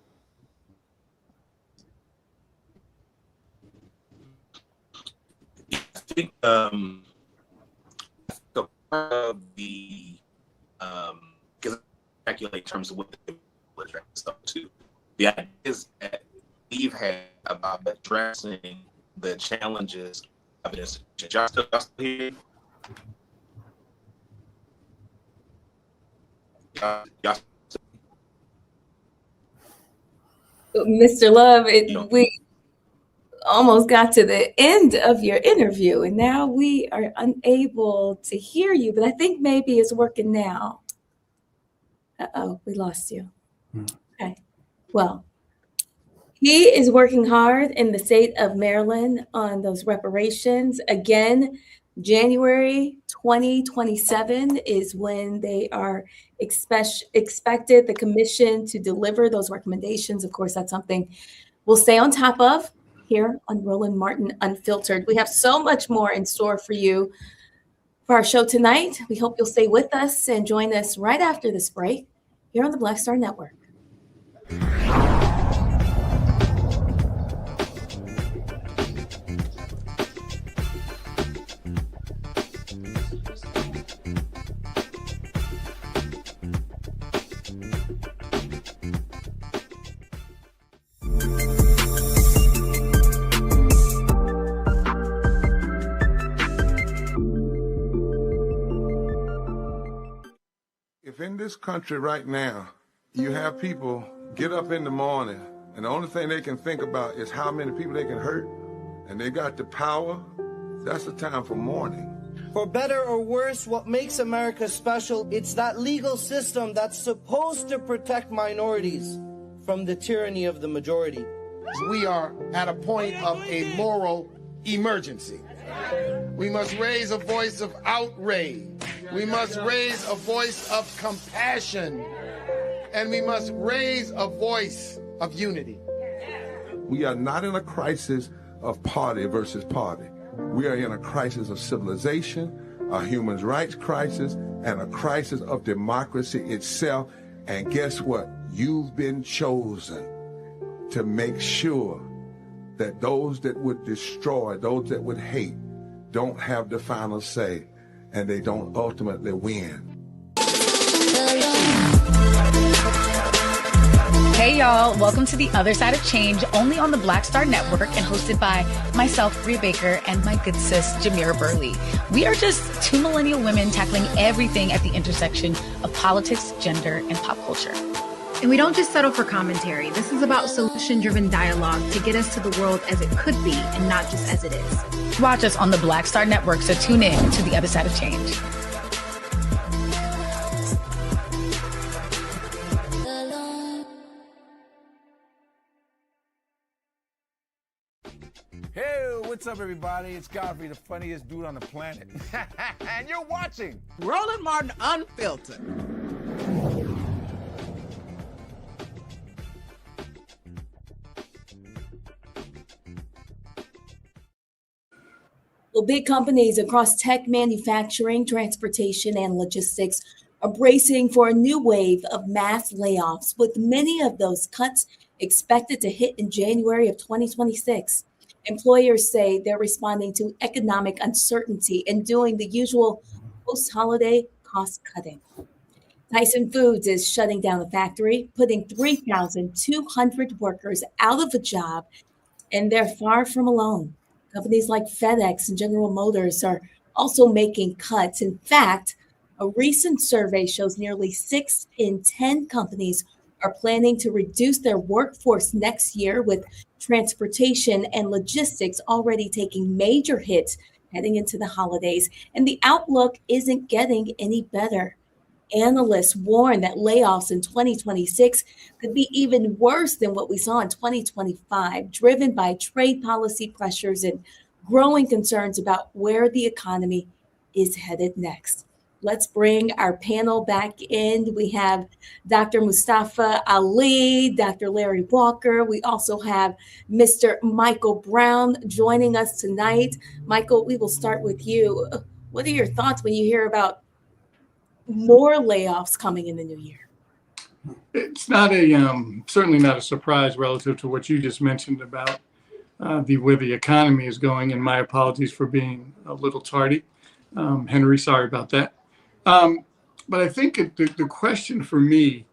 I think part of the because I speculate in terms of what the stuff too. The idea is that we've had about addressing the challenges of this. Y'all still here?
Mr. Love, we almost got to the end of your interview, and now we are unable to hear you, but I think maybe it's working now. Uh-oh, we lost you. Okay. Well, he is working hard in the state of Maryland on those reparations. Again, January 2027 is when they are expected the commission to deliver those recommendations. Of course, that's something we'll stay on top of here on Roland Martin Unfiltered. We have so much more in store for you for our show tonight. We hope you'll stay with us and join us right after this break here on the Black Star Network.
If in this country right now, you have people get up in the morning and the only thing they can think about is how many people they can hurt, and they got the power, that's the time for mourning.
For better or worse, what makes America special, it's that legal system that's supposed to protect minorities from the tyranny of the majority.
We are at a point of a moral emergency. We must raise a voice of outrage. We must raise a voice of compassion. And we must raise a voice of unity.
We are not in a crisis of party versus party. We are in a crisis of civilization, a human rights crisis, and a crisis of democracy itself. And guess what? You've been chosen to make sure that those that would destroy, those that would hate, don't have the final say, and they don't ultimately win.
Hey y'all, welcome to The Other Side of Change, only on the Black Star Network and hosted by myself, Bria Baker, and my good sis, Jamira Burley. We are just two millennial women tackling everything at the intersection of politics, gender, and pop culture.
And we don't just settle for commentary. This is about solution-driven dialogue to get us to the world as it could be and not just as it is.
Watch us on the Black Star Network, so tune in to The Other Side of Change.
Hey, what's up, everybody? It's Godfrey, the funniest dude on the planet. And you're watching
Roland Martin Unfiltered.
Well, big companies across tech, manufacturing, transportation, and logistics are bracing for a new wave of mass layoffs, with many of those cuts expected to hit in January of 2026. Employers say they're responding to economic uncertainty and doing the usual post-holiday cost cutting. Tyson Foods is shutting down the factory, putting 3,200 workers out of a job, and they're far from alone. Companies like FedEx and General Motors are also making cuts. In fact, a recent survey shows nearly 6 in 10 companies are planning to reduce their workforce next year, with transportation and logistics already taking major hits heading into the holidays. And the outlook isn't getting any better. Analysts warn that layoffs in 2026 could be even worse than what we saw in 2025, driven by trade policy pressures and growing concerns about where the economy is headed next. Let's bring our panel back in. We have Dr. Mustafa Ali, Dr. Larry Walker. We also have Mr. Michael Brown joining us tonight. Michael, we will start with you. What are your thoughts when you hear about more layoffs coming in the new year?
It's not certainly not a surprise relative to what you just mentioned about where the economy is going. And my apologies for being a little tardy. Henry, sorry about that. But I think the question for me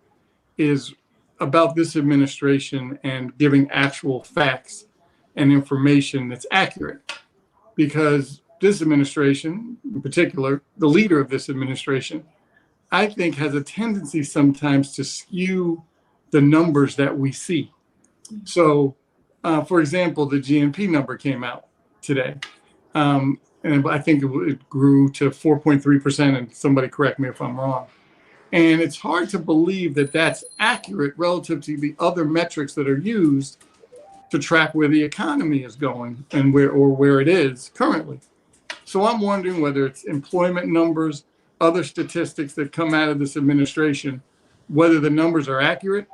is about this administration and giving actual facts and information that's accurate, because this administration, in particular, the leader of this administration, I think has a tendency sometimes to skew the numbers that we see. So, for example, the GNP number came out today. And I think it grew to 4.3%, and somebody correct me if I'm wrong. And it's hard to believe that that's accurate relative to the other metrics that are used to track where the economy is going and where it is currently. So I'm wondering whether it's employment numbers, other statistics that come out of this administration, whether the numbers are accurate,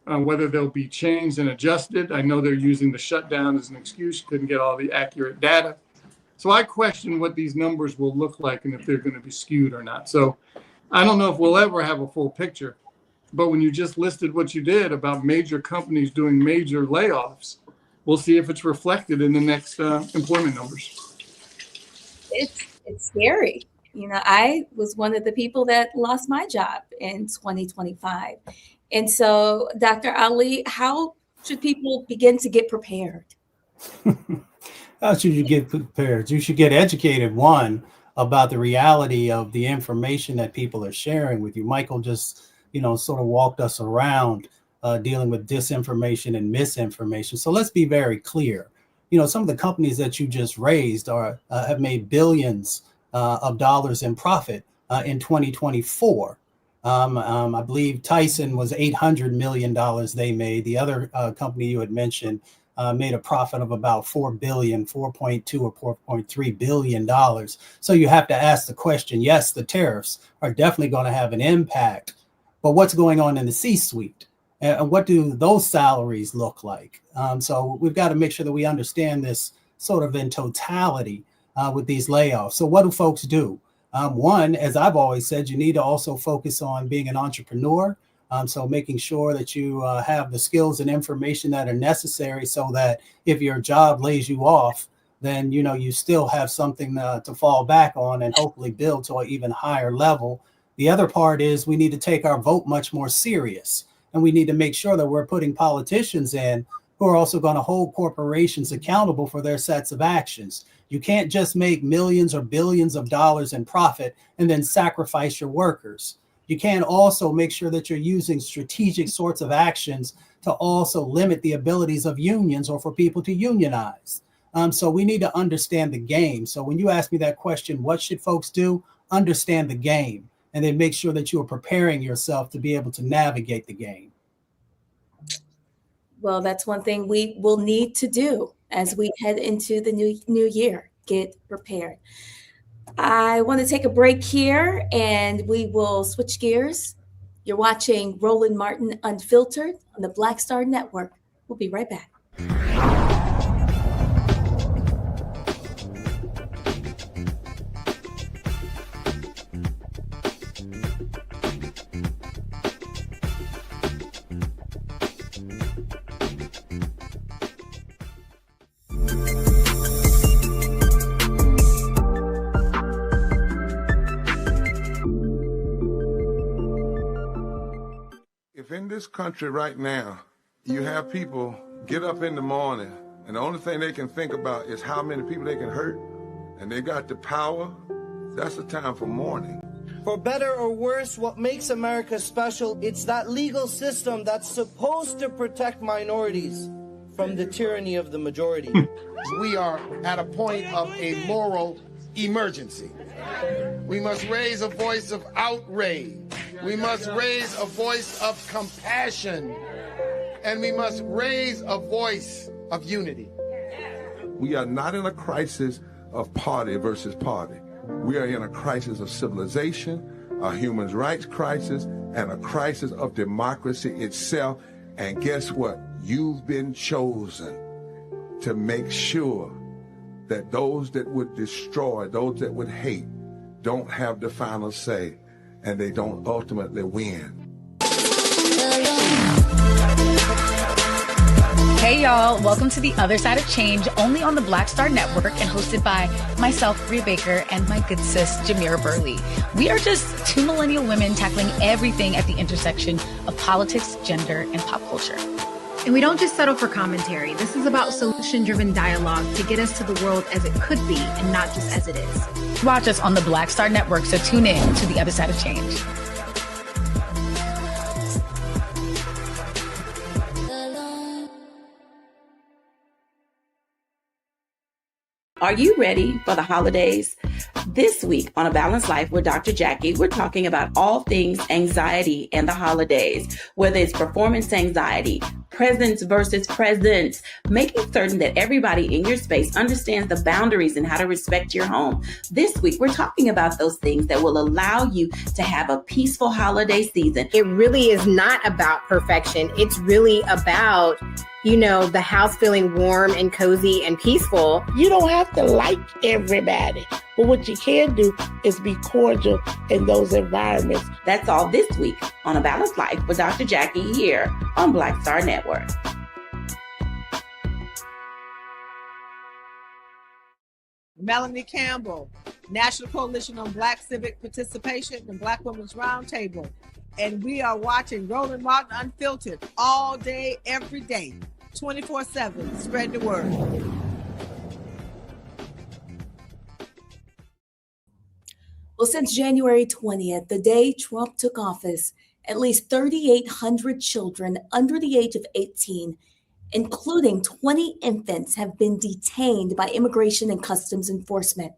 whether they'll be changed and adjusted. I know they're using the shutdown as an excuse, couldn't get all the accurate data. So I question what these numbers will look like and if they're going to be skewed or not. So I don't know if we'll ever have a full picture, but when you just listed what you did about major companies doing major layoffs, we'll see if it's reflected in the next employment numbers.
It's scary. You know, I was one of the people that lost my job in 2025. And so, Dr. Ali, how should people begin to get prepared?
How should you get prepared? You should get educated, one, about the reality of the information that people are sharing with you. Michael just, sort of walked us around dealing with disinformation and misinformation. So let's be very clear. Some of the companies that you just raised have made billions of dollars in profit in 2024. I believe Tyson was $800 million they made. The other company you had mentioned made a profit of about $4.2 or $4.3 billion. So you have to ask the question, yes, the tariffs are definitely going to have an impact, but what's going on in the C-suite? And what do those salaries look like? So we've got to make sure that we understand this sort of in totality with these layoffs. So what do folks do? One, as I've always said, you need to also focus on being an entrepreneur. So making sure that you have the skills and information that are necessary so that if your job lays you off, then, you still have something to fall back on and hopefully build to an even higher level. The other part is we need to take our vote much more serious. And we need to make sure that we're putting politicians in who are also going to hold corporations accountable for their sets of actions. You can't just make millions or billions of dollars in profit and then sacrifice your workers. You can also make sure that you're using strategic sorts of actions to also limit the abilities of unions or for people to unionize. So we need to understand the game. So when you ask me that question, what should folks do? Understand the game, and then make sure that you are preparing yourself to be able to navigate the game.
Well, that's one thing we will need to do as we head into the new year. Get prepared. I want to take a break here and we will switch gears. You're watching Roland Martin Unfiltered on the Black Star Network. We'll be right back.
If in this country right now, you have people get up in the morning and the only thing they can think about is how many people they can hurt, and they got the power, that's the time for mourning.
For better or worse, what makes America special, it's that legal system that's supposed to protect minorities from the tyranny of the majority.
We are at a point of a moral emergency. We must raise a voice of outrage. We must raise a voice of compassion. And we must raise a voice of unity.
We are not in a crisis of party versus party. We are in a crisis of civilization, a human rights crisis, and a crisis of democracy itself. And guess what? You've been chosen to make sure that those that would destroy, those that would hate, don't have the final say, and they don't ultimately win.
Hey y'all, welcome to The Other Side of Change, only on the Black Star Network and hosted by myself, Rhea Baker, and my good sis, Jamira Burley. We are just two millennial women tackling everything at the intersection of politics, gender, and pop culture.
And we don't just settle for commentary. This is about solution-driven dialogue to get us to the world as it could be and not just as it is.
Watch us on the Black Star Network, so tune in to The Other Side of Change.
Are you ready for the holidays? This week on A Balanced Life with Dr. Jackie, we're talking about all things anxiety and the holidays, whether it's performance anxiety, presence versus presence, making certain that everybody in your space understands the boundaries and how to respect your home. This week, we're talking about those things that will allow you to have a peaceful holiday season.
It really is not about perfection. It's really about, the house feeling warm and cozy and peaceful.
You don't have to like everybody, but what you can do is be cordial in those environments.
That's all this week on A Balanced Life with Dr. Jackie here on Black Star Network.
Melanie Campbell, National Coalition on Black Civic Participation and Black Women's Roundtable. And we are watching Roland Martin Unfiltered all day, every day, 24/7. Spread the word.
Well, since January 20th, the day Trump took office, at least 3,800 children under the age of 18, including 20 infants, have been detained by Immigration and Customs Enforcement.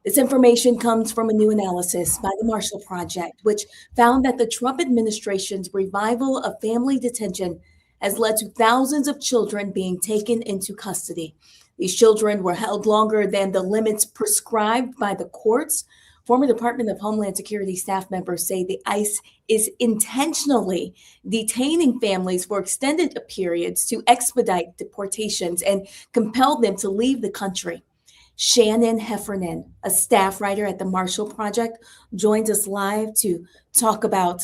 This information comes from a new analysis by the Marshall Project, which found that the Trump administration's revival of family detention has led to thousands of children being taken into custody. These children were held longer than the limits prescribed by the courts. Former Department of Homeland Security staff members say the ICE is intentionally detaining families for extended periods to expedite deportations and compel them to leave the country. Shannon Heffernan, a staff writer at the Marshall Project, joins us live to talk about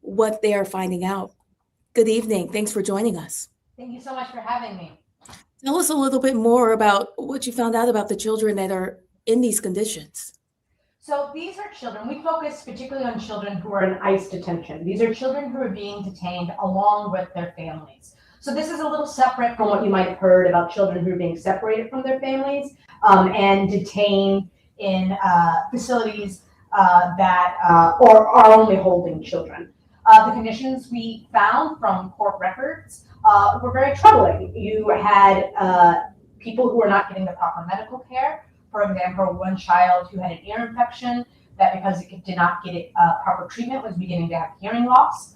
what they are finding out. Good evening. Thanks for joining us.
Thank you so much for having me.
Tell us a little bit more about what you found out about the children that are in these conditions.
So these are children, we focus particularly on children who are in ICE detention. These are children who are being detained along with their families. So this is a little separate from what you might have heard about children who are being separated from their families and detained in facilities that are only holding children. The conditions we found from court records were very troubling. You had people who were not getting the proper medical care. For example, one child who had an ear infection that because it did not get proper treatment was beginning to have hearing loss.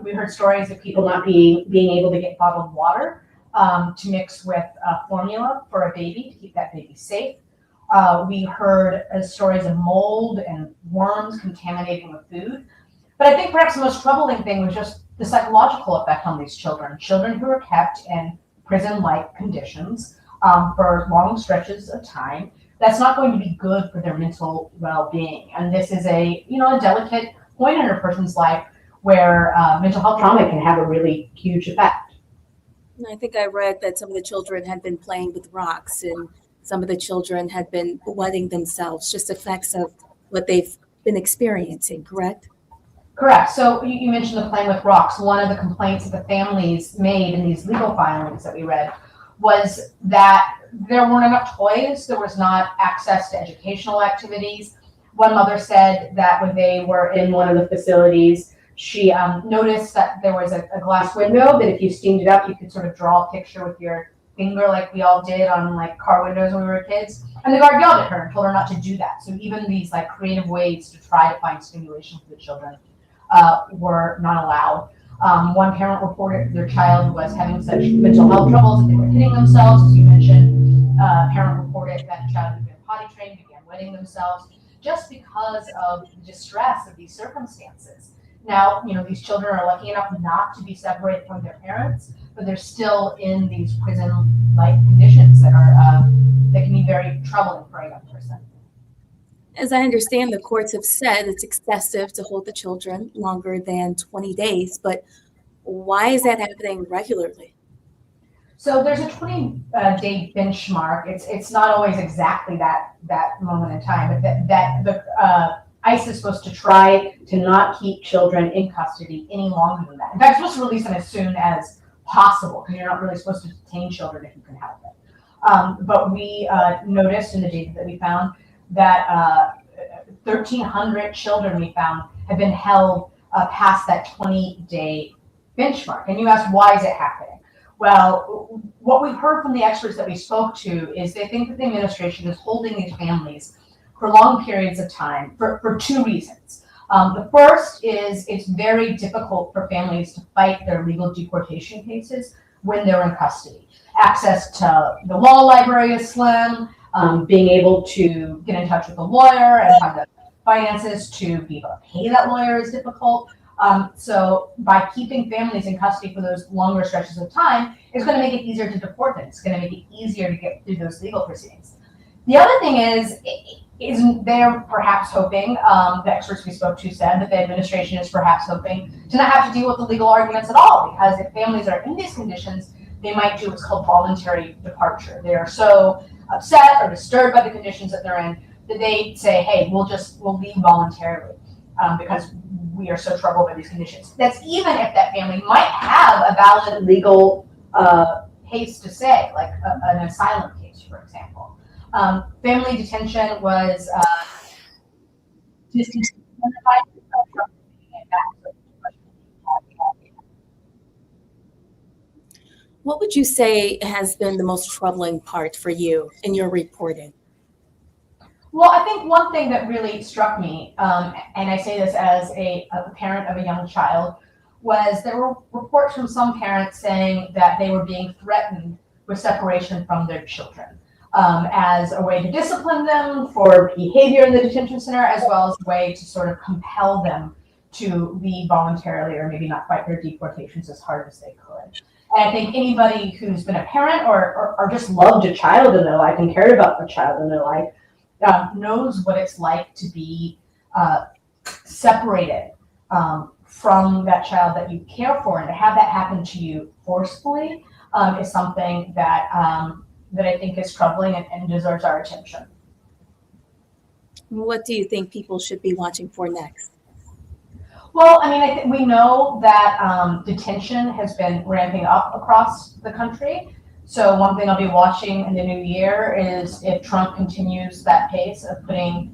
We heard stories of people not being able to get bottled water to mix with formula for a baby to keep that baby safe. We heard stories of mold and worms contaminating the food. But I think perhaps the most troubling thing was just the psychological effect on these children. Children who are kept in prison-like conditions for long stretches of time. That's not going to be good for their mental well-being. And this is a delicate point in a person's life where mental health trauma can have a really huge effect.
I think I read that some of the children had been playing with rocks and some of the children had been wetting themselves, just effects of what they've been experiencing, correct?
Correct. So you mentioned the playing with rocks. One of the complaints that the families made in these legal filings that we read was that there weren't enough toys. There was not access to educational activities. One mother said that when they were in one of the facilities, she noticed that there was a glass window that if you steamed it up, you could sort of draw a picture with your finger like we all did on like car windows when we were kids. And the guard yelled at her and told her not to do that. So even these like creative ways to try to find stimulation for the children were not allowed. One parent reported their child was having such mental health troubles that they were hitting themselves, as you mentioned. Parent reported that the child had been potty trained, began wetting themselves, just because of the distress of these circumstances. Now, these children are lucky enough not to be separated from their parents, but they're still in these prison-like conditions that can be very troubling for a young person.
As I understand, the courts have said it's excessive to hold the children longer than 20 days, but why is that happening regularly?
So there's a 20-day benchmark. It's not always exactly that moment in time, but that the ICE is supposed to try to not keep children in custody any longer than that. In fact, it's supposed to release them as soon as possible because you're not really supposed to detain children if you can help it. But we noticed in the data that we found that 1,300 children we found have been held past that 20-day benchmark. And you asked, why is it happening? Well, what we've heard from the experts that we spoke to is they think that the administration is holding these families for long periods of time for two reasons. The first is it's very difficult for families to fight their legal deportation cases when they're in custody. Access to the law library is slim. Being able to get in touch with a lawyer and have the finances to be able to pay that lawyer is difficult. So by keeping families in custody for those longer stretches of time, it's going to make it easier to deport them. It's going to make it easier to get through those legal proceedings. The other thing is they're perhaps hoping, the experts we spoke to said that the administration is perhaps hoping to not have to deal with the legal arguments at all, because if families are in these conditions, they might do what's called voluntary departure. They are so upset or disturbed by the conditions that they're in that they say, hey, we'll leave voluntarily because we are so troubled by these conditions. That's even if that family might have a valid legal case to say, like an asylum case, for example. Family detention was discontinued.
What would you say has been the most troubling part for you in your reporting?
Well, I think one thing that really struck me, and I say this as a parent of a young child, was there were reports from some parents saying that they were being threatened with separation from their children as a way to discipline them for behavior in the detention center, as well as a way to sort of compel them to leave voluntarily or maybe not fight their deportations as hard as they could. And I think anybody who's been a parent or just loved a child in their life and cared about a child in their life knows what it's like to be separated from that child that you care for, and to have that happen to you forcefully is something that that I think is troubling and deserves our attention.
What do you think people should be watching for next?
Well, I mean, we know that detention has been ramping up across the country. So one thing I'll be watching in the new year is if Trump continues that pace of putting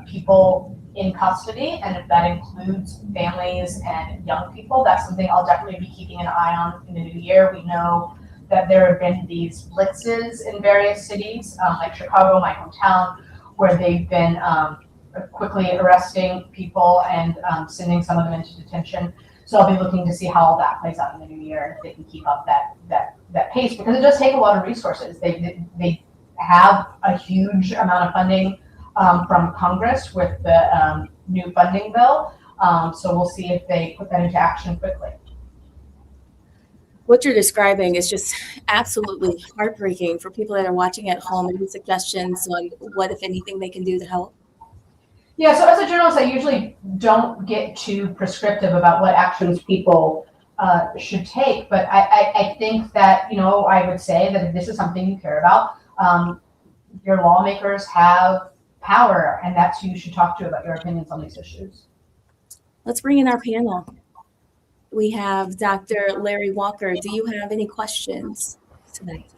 people in custody, and if that includes families and young people, that's something I'll definitely be keeping an eye on in the new year. We know that there have been these blitzes in various cities, like Chicago, my hometown, where they've been quickly arresting people and sending some of them into detention. So I'll be looking to see how all that plays out in the new year, if they can keep up that pace, because it does take a lot of resources. They have a huge amount of funding from Congress with the new funding bill. So we'll see if they put that into action quickly.
What you're describing is just absolutely heartbreaking for people that are watching at home. Any suggestions on what, if anything, they can do to help?
Yeah, so as a journalist, I usually don't get too prescriptive about what actions people should take, but I think that, I would say that if this is something you care about, your lawmakers have power, and that's who you should talk to about your opinions on these issues.
Let's bring in our panel. We have Dr. Larry Walker. Do you have any questions tonight?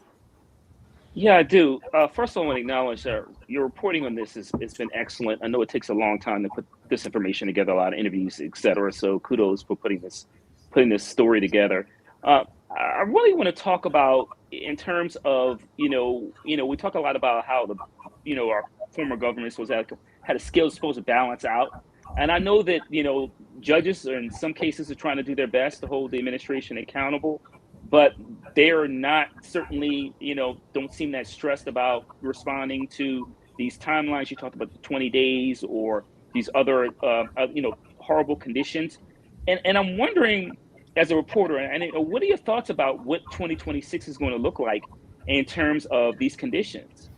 Yeah, I do. First, I want to acknowledge that your reporting on this has been excellent. I know it takes a long time to put this information together, a lot of interviews, et cetera. So kudos for putting this story together. I really want to talk about, in terms of, we talk a lot about how our former governments had a skill supposed to balance out. And I know that, judges in some cases are trying to do their best to hold the administration accountable, but they are not certainly, don't seem that stressed about responding to these timelines. You talked about the 20 days or these other, horrible conditions. And I'm wondering, as a reporter, and what are your thoughts about what 2026 is going to look like in terms of these conditions?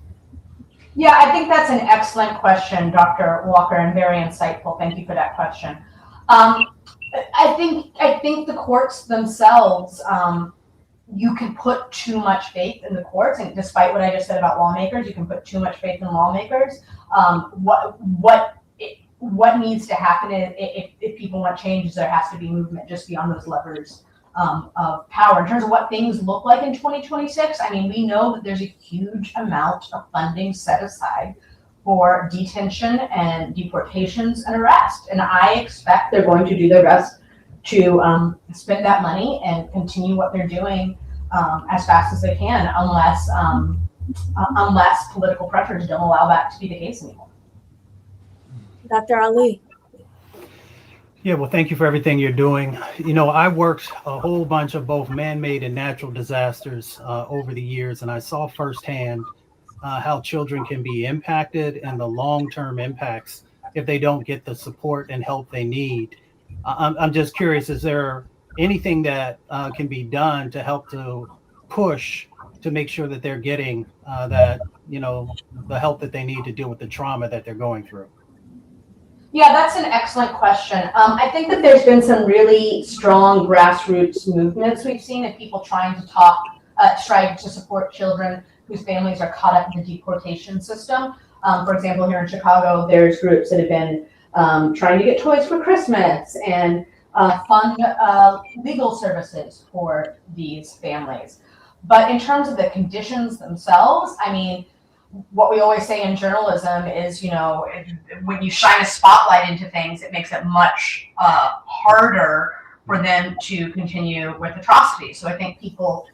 Yeah, I think that's an excellent question, Dr. Walker, and very insightful. Thank you for that question. I think the courts themselves, you can put too much faith in the courts, and despite what I just said about lawmakers, you can put too much faith in lawmakers. What needs to happen if people want changes, there has to be movement just beyond those levers of power. In terms of what things look like in 2026, I mean, we know that there's a huge amount of funding set aside for detention and deportations and arrest. And I expect they're going to do their best to spend that money and continue what they're doing as fast as they can, unless political pressures don't allow that to be the case anymore.
Dr. Ali.
Yeah, well, thank you for everything you're doing. You know, I worked a whole bunch of both man-made and natural disasters over the years, and I saw firsthand how children can be impacted and the long-term impacts if they don't get the support and help they need. I'm just curious, is there anything that can be done to help to push to make sure that they're getting that, you know, the help that they need to deal with the trauma that they're going through?
Yeah, that's an excellent question. I think that there's been some really strong grassroots movements we've seen of people trying to support children whose families are caught up in the deportation system. For example, here in Chicago, there's groups that have been trying to get toys for Christmas and fund legal services for these families. But in terms of the conditions themselves, I mean, what we always say in journalism is, you know, when you shine a spotlight into things, it makes it much harder for them to continue with atrocities. So I think people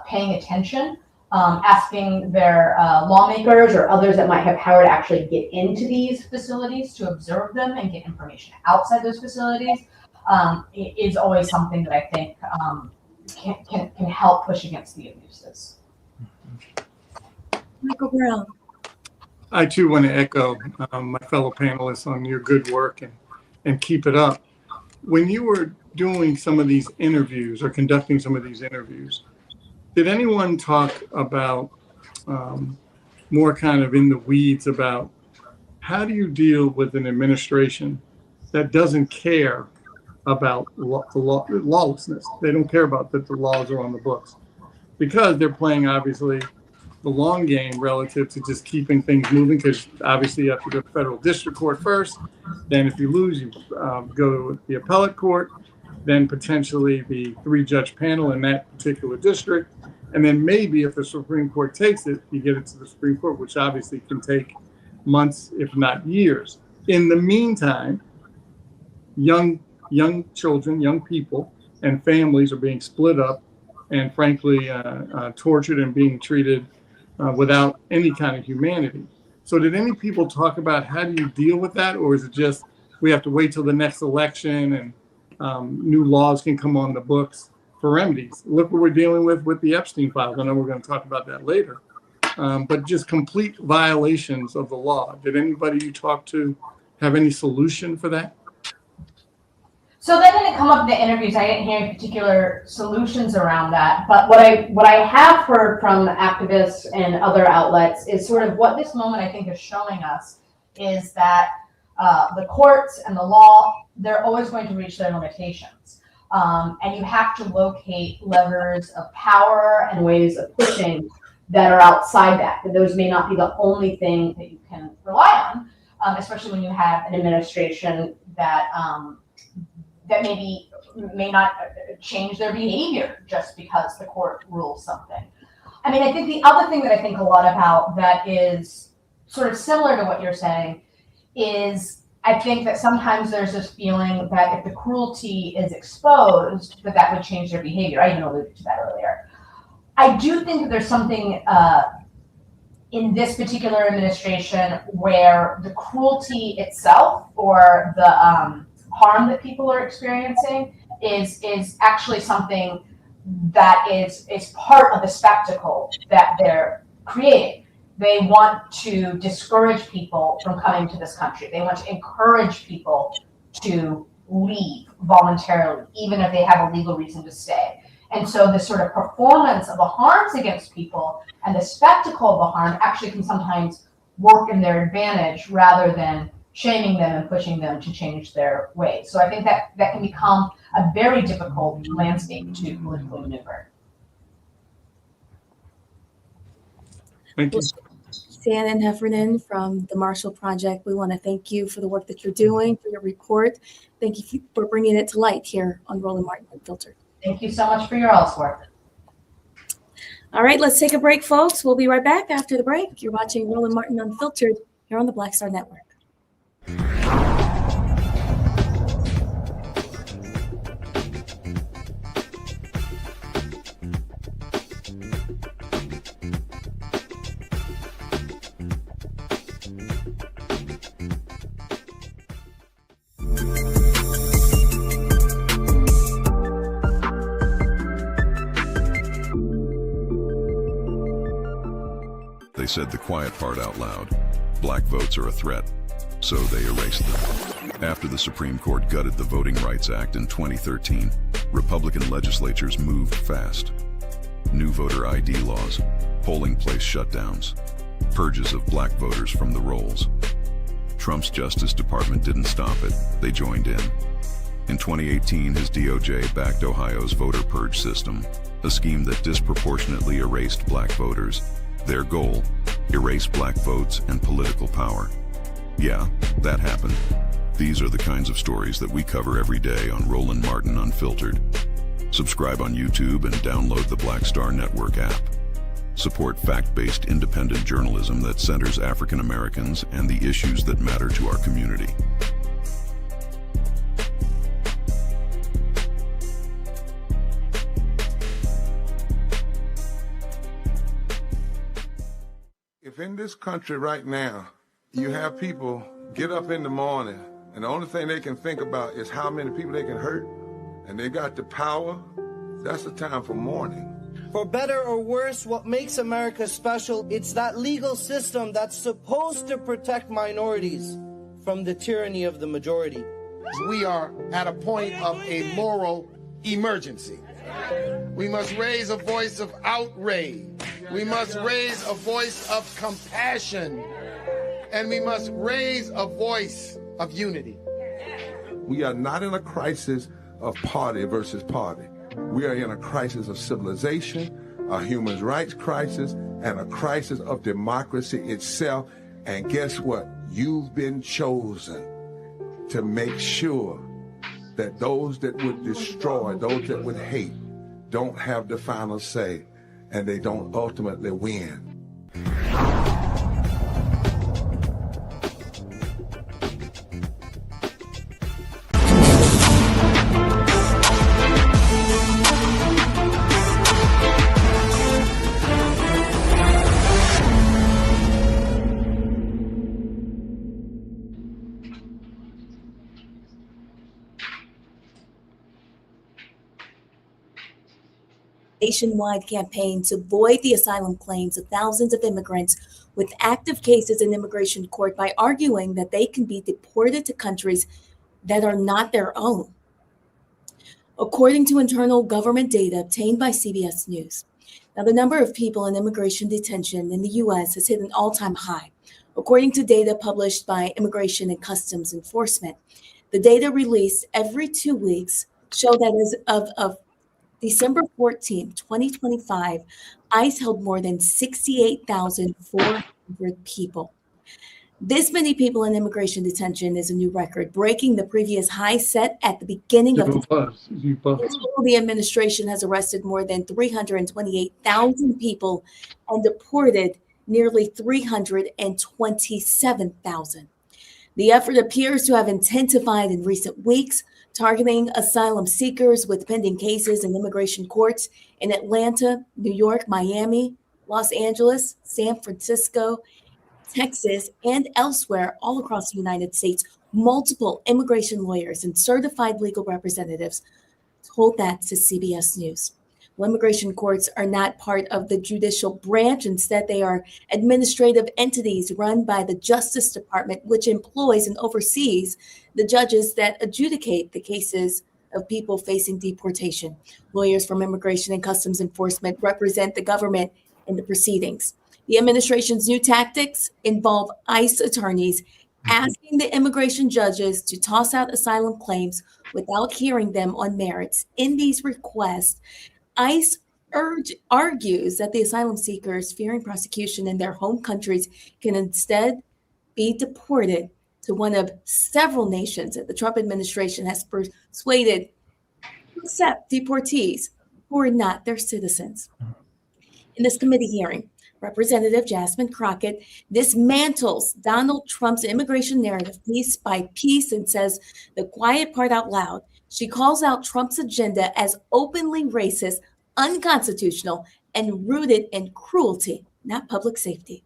paying attention, asking their lawmakers or others that might have power to actually get into these facilities to observe them and get information outside those facilities is always something that I think can help push against the abuses.
Michael Brown.
I too want to echo my fellow panelists on your good work and keep it up. When you were doing some of these interviews or conducting some of these interviews, did anyone talk about more kind of in the weeds about how do you deal with an administration that doesn't care about lawlessness? They don't care about that the laws are on the books because they're playing obviously the long game relative to just keeping things moving, because obviously you have to go to federal district court first. Then if you lose, you go to the appellate court, then potentially the 3-judge panel in that particular district. And then maybe if the Supreme Court takes it, you get it to the Supreme Court, which obviously can take months, if not years. In the meantime, young children, young people and families are being split up and frankly tortured and being treated without any kind of humanity. So did any people talk about how do you deal with that? Or is it just we have to wait till the next election and new laws can come on the books for remedies? Look what we're dealing with the Epstein files. I know we're going to talk about that later. But just complete violations of the law. Did anybody you talked to have any solution for that?
So that didn't come up in the interviews. I didn't hear any particular solutions around that. But what I have heard from activists and other outlets is sort of what this moment I think is showing us is that the courts and the law, they're always going to reach their limitations. And you have to locate levers of power and ways of pushing that are outside that. But those may not be the only thing that you can rely on, especially when you have an administration that that may not change their behavior just because the court rules something. I mean, I think the other thing that I think a lot about that is sort of similar to what you're saying is I think that sometimes there's this feeling that if the cruelty is exposed, that would change their behavior. I even alluded to that earlier. I do think that there's something in this particular administration where the cruelty itself or the harm that people are experiencing is actually something that is part of the spectacle that they're creating. They want to discourage people from coming to this country. They want to encourage people to leave voluntarily, even if they have a legal reason to stay. And so the sort of performance of the harms against people and the spectacle of the harm actually can sometimes work in their advantage rather than shaming them and pushing them to change their ways. So I think that can become a very difficult landscape to politically maneuver.
Thank you.
Shannon Heffernan from the Marshall Project. We want to thank you for the work that you're doing, for your report. Thank you for bringing it to light here on Roland Martin Unfiltered.
Thank you so much for your all's work.
All right, let's take a break, folks. We'll be right back after the break. You're watching Roland Martin Unfiltered here on the Black Star Network.
said the quiet part out loud. Black votes are a threat, so they erased them. After the Supreme Court gutted the Voting Rights Act in 2013, Republican legislatures moved fast. New voter ID laws, polling place shutdowns, purges of black voters from the rolls. Trump's Justice Department didn't stop it, they joined in. In 2018, his DOJ backed Ohio's voter purge system, a scheme that disproportionately erased black voters. Their goal, erase black votes and political power. Yeah, that happened. These are the kinds of stories that we cover every day on Roland Martin Unfiltered. Subscribe on YouTube and download the Black Star Network app. Support fact-based independent journalism that centers African Americans and the issues that matter to our community.
If in this country right now, you have people get up in the morning and the only thing they can think about is how many people they can hurt, and they got the power, that's the time for mourning.
For better or worse, what makes America special, it's that legal system that's supposed to protect minorities from the tyranny of the majority.
We are at a point of a moral emergency. We must raise a voice of outrage. We must raise a voice of compassion. And we must raise a voice of unity.
We are not in a crisis of party versus party. We are in a crisis of civilization, a human rights crisis, and a crisis of democracy itself. And guess what? You've been chosen to make sure that those that would destroy, those that would hate, don't have the final say, and they don't ultimately win.
Nationwide campaign to void the asylum claims of thousands of immigrants with active cases in immigration court by arguing that they can be deported to countries that are not their own. According to internal government data obtained by CBS News, now the number of people in immigration detention in the U.S. has hit an all-time high. According to data published by Immigration and Customs Enforcement, the data released every 2 weeks show that as of December 14, 2025, ICE held more than 68,400 people. This many people in immigration detention is a new record, breaking the previous high set at the beginning of the administration has arrested more than 328,000 people and deported nearly 327,000. The effort appears to have intensified in recent weeks, targeting asylum seekers with pending cases in immigration courts in Atlanta, New York, Miami, Los Angeles, San Francisco, Texas, and elsewhere all across the United States. Multiple immigration lawyers and certified legal representatives told that to CBS News. Well, immigration courts are not part of the judicial branch. Instead, they are administrative entities run by the Justice Department, which employs and oversees the judges that adjudicate the cases of people facing deportation. Lawyers from Immigration and Customs Enforcement represent the government in the proceedings. The administration's new tactics involve ICE attorneys asking the immigration judges to toss out asylum claims without hearing them on merits. In these requests, ICE argues that the asylum seekers fearing prosecution in their home countries can instead be deported to one of several nations that the Trump administration has persuaded to accept deportees who are not their citizens. In this committee hearing, Representative Jasmine Crockett dismantles Donald Trump's immigration narrative piece by piece and says the quiet part out loud. She calls out Trump's agenda as openly racist, unconstitutional, and rooted in cruelty, not public safety.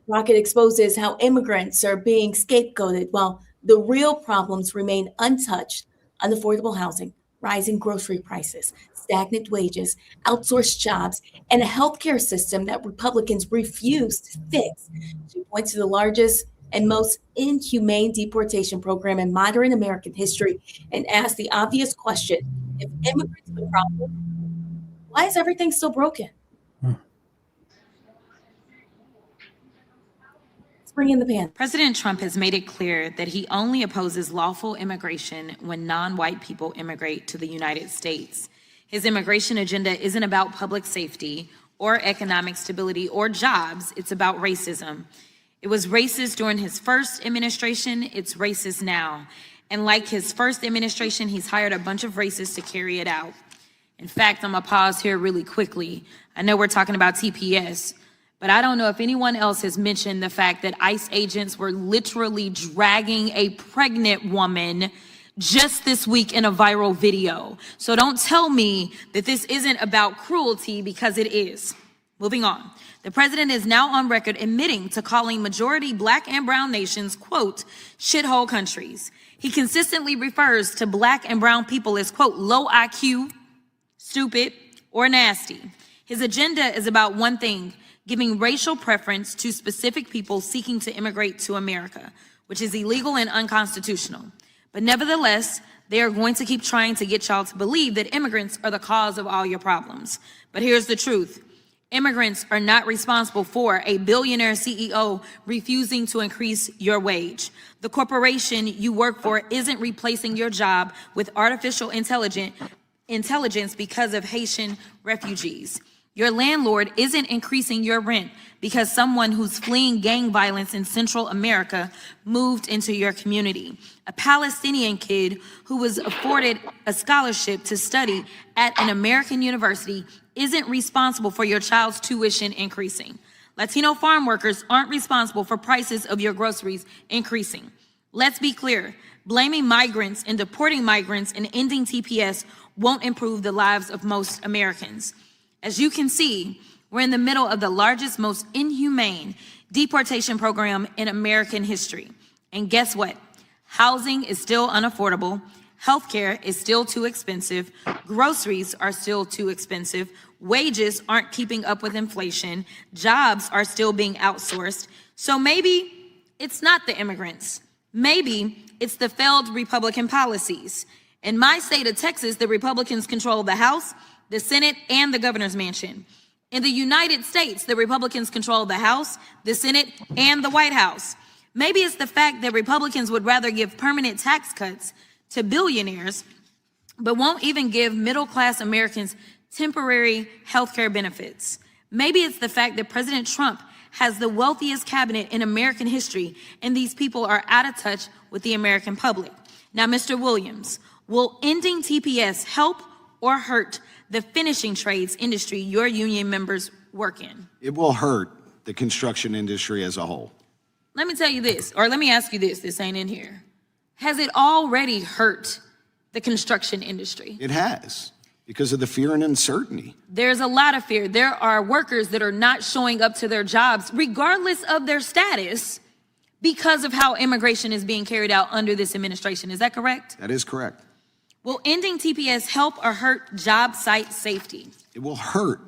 Crockett exposes how immigrants are being scapegoated while the real problems remain untouched: unaffordable housing, rising grocery prices, stagnant wages, outsourced jobs, and a healthcare system that Republicans refuse to fix. She points to the largest and most inhumane deportation program in modern American history and asks the obvious question: if immigrants are the problem, why is everything still broken? Bring in the pan.
President Trump has made it clear that he only opposes lawful immigration when non-white people immigrate to the United States. His immigration agenda isn't about public safety or economic stability or jobs. It's about racism. It was racist during his first administration. It's racist now. And like his first administration, he's hired a bunch of racists to carry it out. In fact, I'm gonna pause here really quickly. I know we're talking about TPS, but I don't know if anyone else has mentioned the fact that ICE agents were literally dragging a pregnant woman just this week in a viral video. So don't tell me that this isn't about cruelty, because it is. Moving on. The president is now on record admitting to calling majority Black and brown nations, quote, shithole countries. He consistently refers to Black and brown people as, quote, low IQ, stupid, or nasty. His agenda is about one thing: giving racial preference to specific people seeking to immigrate to America, which is illegal and unconstitutional. But nevertheless, they are going to keep trying to get y'all to believe that immigrants are the cause of all your problems. But here's the truth. Immigrants are not responsible for a billionaire CEO refusing to increase your wage. The corporation you work for isn't replacing your job with artificial intelligence because of Haitian refugees. Your landlord isn't increasing your rent because someone who's fleeing gang violence in Central America moved into your community. A Palestinian kid who was afforded a scholarship to study at an American university isn't responsible for your child's tuition increasing. Latino farm workers aren't responsible for prices of your groceries increasing. Let's be clear, blaming migrants and deporting migrants and ending TPS won't improve the lives of most Americans. As you can see, we're in the middle of the largest, most inhumane deportation program in American history. And guess what? Housing is still unaffordable. Healthcare is still too expensive. Groceries are still too expensive. Wages aren't keeping up with inflation. Jobs are still being outsourced. So maybe it's not the immigrants. Maybe it's the failed Republican policies. In my state of Texas, the Republicans control the House, the Senate, and the governor's mansion. In the United States, the Republicans control the House, the Senate, and the White House. Maybe it's the fact that Republicans would rather give permanent tax cuts to billionaires, but won't even give middle-class Americans temporary health care benefits. Maybe it's the fact that President Trump has the wealthiest cabinet in American history, and these people are out of touch with the American public. Now, Mr. Williams, will ending TPS help or hurt the finishing trades industry your union members work in?
It will hurt the construction industry as a whole.
Let me tell you this, or let me ask you this, this ain't in here. Has it already hurt the construction industry?
It has, because of the fear and uncertainty.
There's a lot of fear. There are workers that are not showing up to their jobs, regardless of their status, because of how immigration is being carried out under this administration. Is that correct?
That is correct.
Will ending TPS help or hurt job site safety?
It will hurt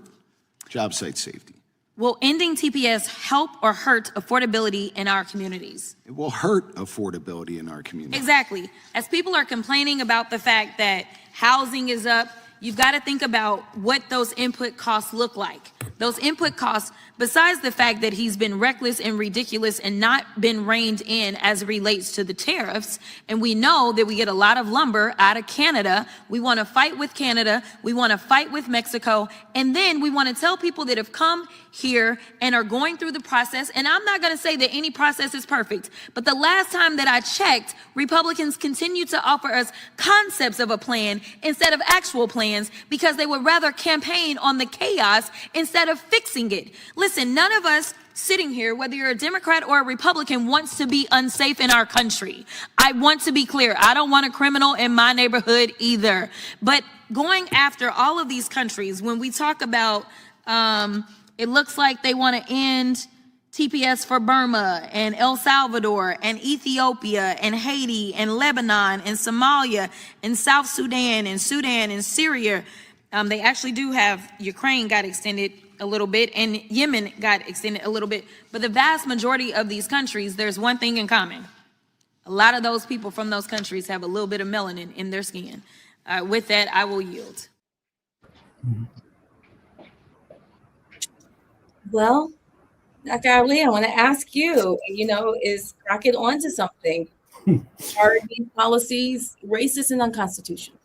job site safety.
Will ending TPS help or hurt affordability in our communities?
It will hurt affordability in our community.
Exactly. As people are complaining about the fact that housing is up, you've got to think about what those input costs look like. Those input costs, besides the fact that he's been reckless and ridiculous and not been reined in as it relates to the tariffs, and we know that we get a lot of lumber out of Canada. We want to fight with Canada. We want to fight with Mexico. And then we want to tell people that have come here and are going through the process, and I'm not going to say that any process is perfect, but the last time that I checked, Republicans continue to offer us concepts of a plan instead of actual plans because they would rather campaign on the chaos instead of fixing it. Listen, none of us sitting here, whether you're a Democrat or a Republican, wants to be unsafe in our country. I want to be clear. I don't want a criminal in my neighborhood either. But going after all of these countries, when we talk about, it looks like they want to end TPS for Burma and El Salvador and Ethiopia and Haiti and Lebanon and Somalia and South Sudan and Syria. They actually do have Ukraine got extended a little bit and Yemen got extended a little bit. But the vast majority of these countries, there's one thing in common. A lot of those people from those countries have a little bit of melanin in their skin. With that, I will yield.
Well, Dr. Ali, I want to ask you, is Crockett onto something? Are these policies racist and unconstitutional?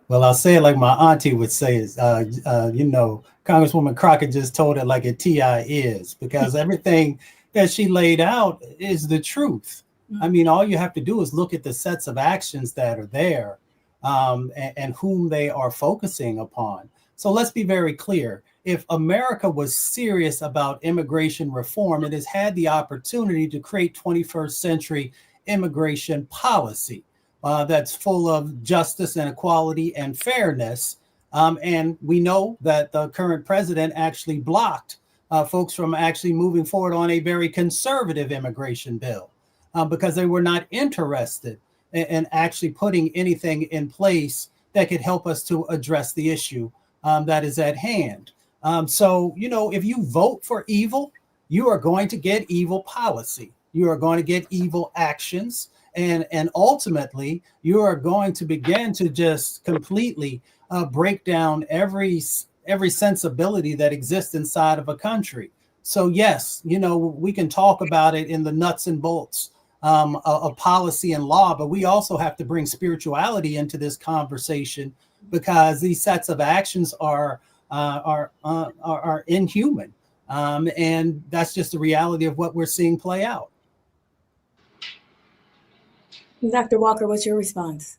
Well, I'll say it like my auntie would say is, Congresswoman Crockett just told it like a TI is, because everything that she laid out is the truth. I mean, all you have to do is look at the sets of actions that are there and whom they are focusing upon. So let's be very clear. If America was serious about immigration reform, it has had the opportunity to create 21st century immigration policy that's full of justice and equality and fairness. And we know that the current president actually blocked folks from actually moving forward on a very conservative immigration bill because they were not interested in actually putting anything in place that could help us to address the issue that is at hand. So, if you vote for evil, you are going to get evil policy. You are going to get evil actions. And ultimately, you are going to begin to just completely break down every sensibility that exists inside of a country. So, yes, we can talk about it in the nuts and bolts of policy and law, but we also have to bring spirituality into this conversation because these sets of actions are inhuman. And that's just the reality of what we're seeing play out.
Dr. Walker, what's your response?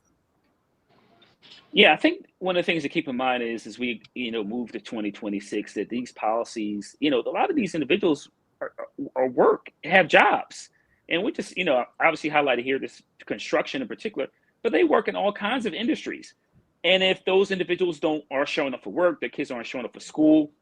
Yeah, I think one of the things to keep in mind is as we, move to 2026, that these policies, a lot of these individuals have jobs. And we just, obviously highlighted here this construction in particular, but they work in all kinds of industries. And if those individuals are showing up for work, their kids aren't showing up for school,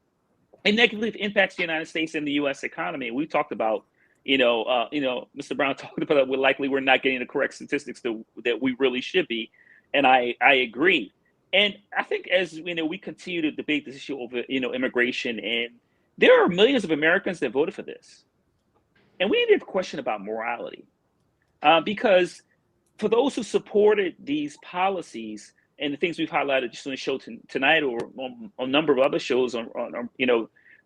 it negatively impacts the United States and the U.S. economy. We talked about, Mr. Brown talked about that we're not getting the correct statistics that we really should be. And I agree. And I think as we continue to debate this issue over, immigration, and there are millions of Americans that voted for this. And we need to have a question about morality. Because for those who supported these policies and the things we've highlighted just on the show tonight or on a number of other shows on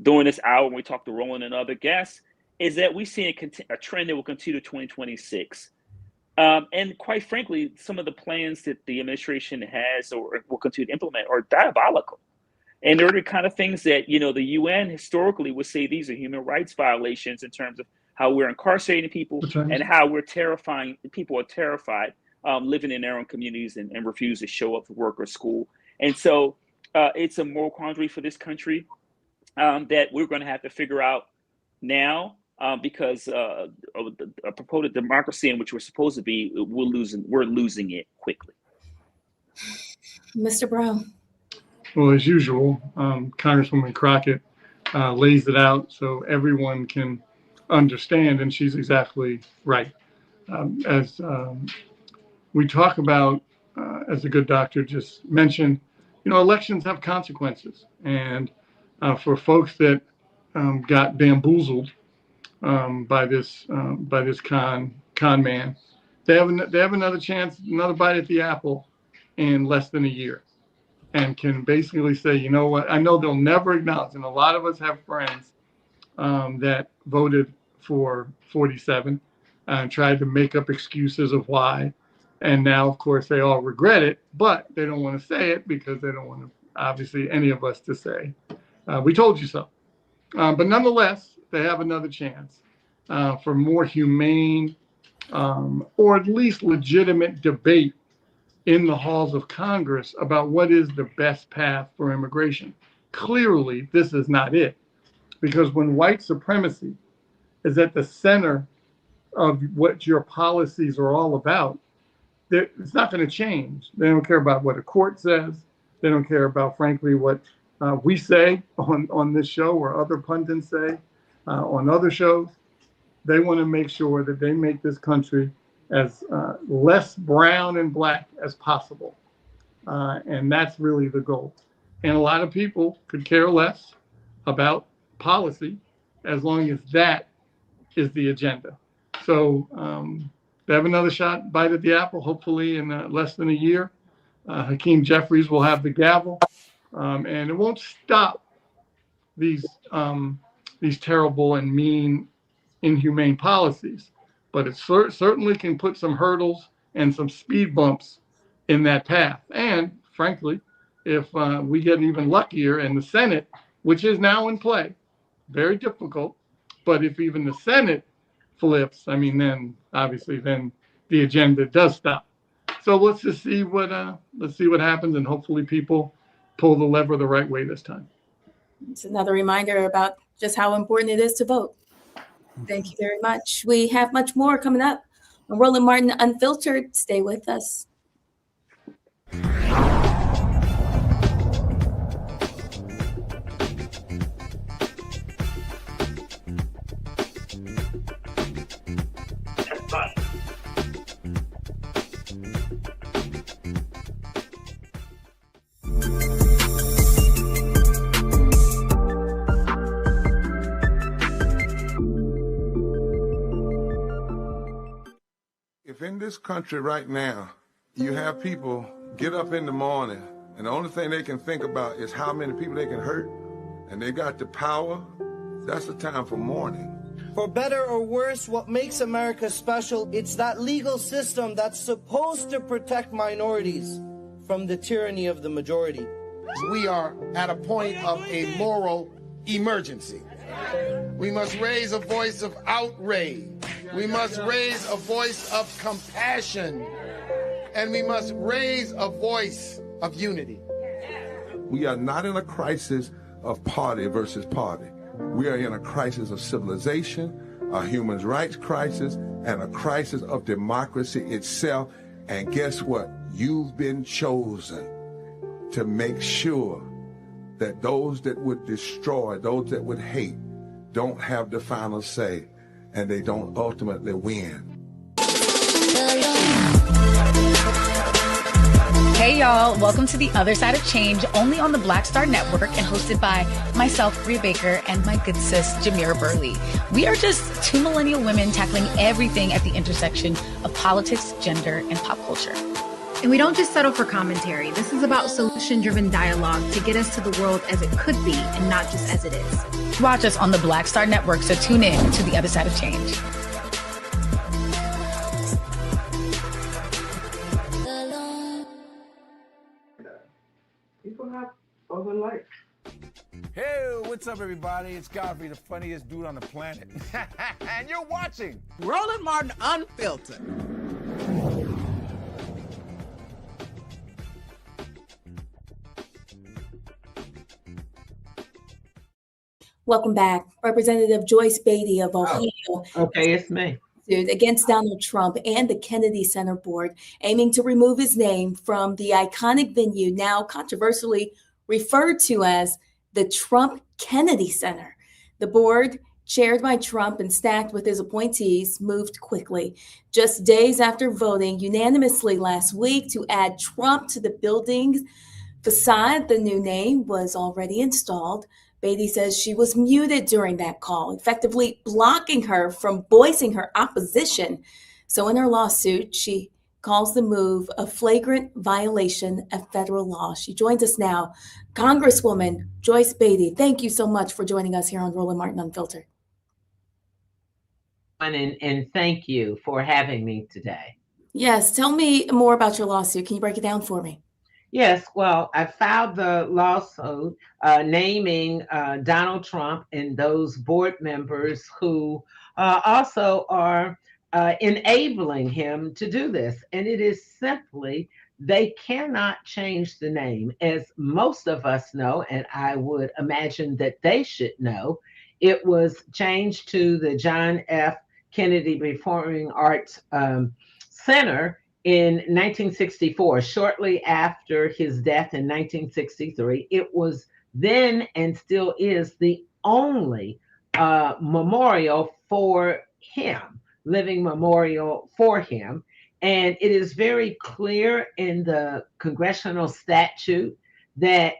during this hour when we talk to Roland and other guests, is that we see a trend that will continue to 2026. And quite frankly, some of the plans that the administration has or will continue to implement are diabolical. And they're the kind of things that, the UN historically would say these are human rights violations in terms of how we're incarcerating people and how we're terrifying, people are terrified living in their own communities and refuse to show up for work or school. And so it's a moral quandary for this country that we're going to have to figure out now because of a purported democracy in which we're supposed to be, we're losing it quickly.
Mr. Brown.
Well, as usual, Congresswoman Crockett lays it out so everyone can understand, and she's exactly right. As we talk about, as the good doctor just mentioned, elections have consequences, and for folks that got bamboozled by this con man, they have another chance, another bite at the apple in less than a year, and can basically say, you know what? I know they'll never acknowledge, and a lot of us have friends that voted for 47 and tried to make up excuses of why. And now, of course, they all regret it, but they don't want to say it because they don't want to, obviously, any of us to say, we told you so. But nonetheless, they have another chance for more humane or at least legitimate debate in the halls of Congress about what is the best path for immigration. Clearly, this is not it. Because when white supremacy is at the center of what your policies are all about, it's not going to change. They don't care about what a court says. They don't care about, frankly, what we say on this show or other pundits say. on other shows. They want to make sure that they make this country as less brown and black as possible. And that's really the goal. And a lot of people could care less about policy as long as that is the agenda. So they have another bite at the apple, hopefully in less than a year. Hakeem Jeffries will have the gavel, and it won't stop these terrible and mean, inhumane policies, but it certainly can put some hurdles and some speed bumps in that path. And frankly, if we get even luckier and the Senate, which is now in play, very difficult, but if even the Senate flips, I mean, then obviously then the agenda does stop. So let's just see what happens, and hopefully people pull the lever the right way this time.
It's another reminder about just how important it is to vote. Thank you very much. We have much more coming up on Roland Martin Unfiltered. Stay with us.
If in this country right now, you have people get up in the morning and the only thing they can think about is how many people they can hurt, and they got the power, that's the time for mourning.
For better or worse, what makes America special, it's that legal system that's supposed to protect minorities from the tyranny of the majority.
We are at a point of a moral emergency. We must raise a voice of outrage. We must raise a voice of compassion. And we must raise a voice of unity.
We are not in a crisis of party versus party. We are in a crisis of civilization, a human rights crisis, and a crisis of democracy itself. And guess what? You've been chosen to make sure that those that would destroy, those that would hate, don't have the final say, and they don't ultimately win.
Hey y'all, welcome to The Other Side of Change, only on the Black Star Network and hosted by myself, Rhea Baker, and my good sis, Jamira Burley. We are just two millennial women tackling everything at the intersection of politics, gender, and pop culture.
And we don't just settle for commentary. This is about solution-driven dialogue to get us to the world as it could be and not just as it is.
Watch us on the Black Star Network, so tune in to The Other Side of Change.
People have other life.
Hey, what's up, everybody? It's Godfrey, the funniest dude on the planet. And you're watching
Roland Martin Unfiltered.
Welcome back. Representative Joyce Beatty of Ohio.
Okay, it's me.
Against Donald Trump and the Kennedy Center board, aiming to remove his name from the iconic venue now controversially referred to as the Trump Kennedy Center. The board, chaired by Trump and stacked with his appointees, moved quickly. Just days after voting unanimously last week to add Trump to the building's facade, the new name was already installed. Beatty says she was muted during that call, effectively blocking her from voicing her opposition. So in her lawsuit, she calls the move a flagrant violation of federal law. She joins us now. Congresswoman Joyce Beatty, thank you so much for joining us here on Roland Martin Unfiltered.
And thank you for having me today.
Yes, tell me more about your lawsuit. Can you break it down for me?
Yes, well, I filed the lawsuit naming Donald Trump and those board members who also are enabling him to do this. And it is simply, they cannot change the name. As most of us know, and I would imagine that they should know, it was changed to the John F. Kennedy Performing Arts Center in 1964, shortly after his death in 1963. It was then and still is the only memorial for him, living memorial for him. And it is very clear in the congressional statute that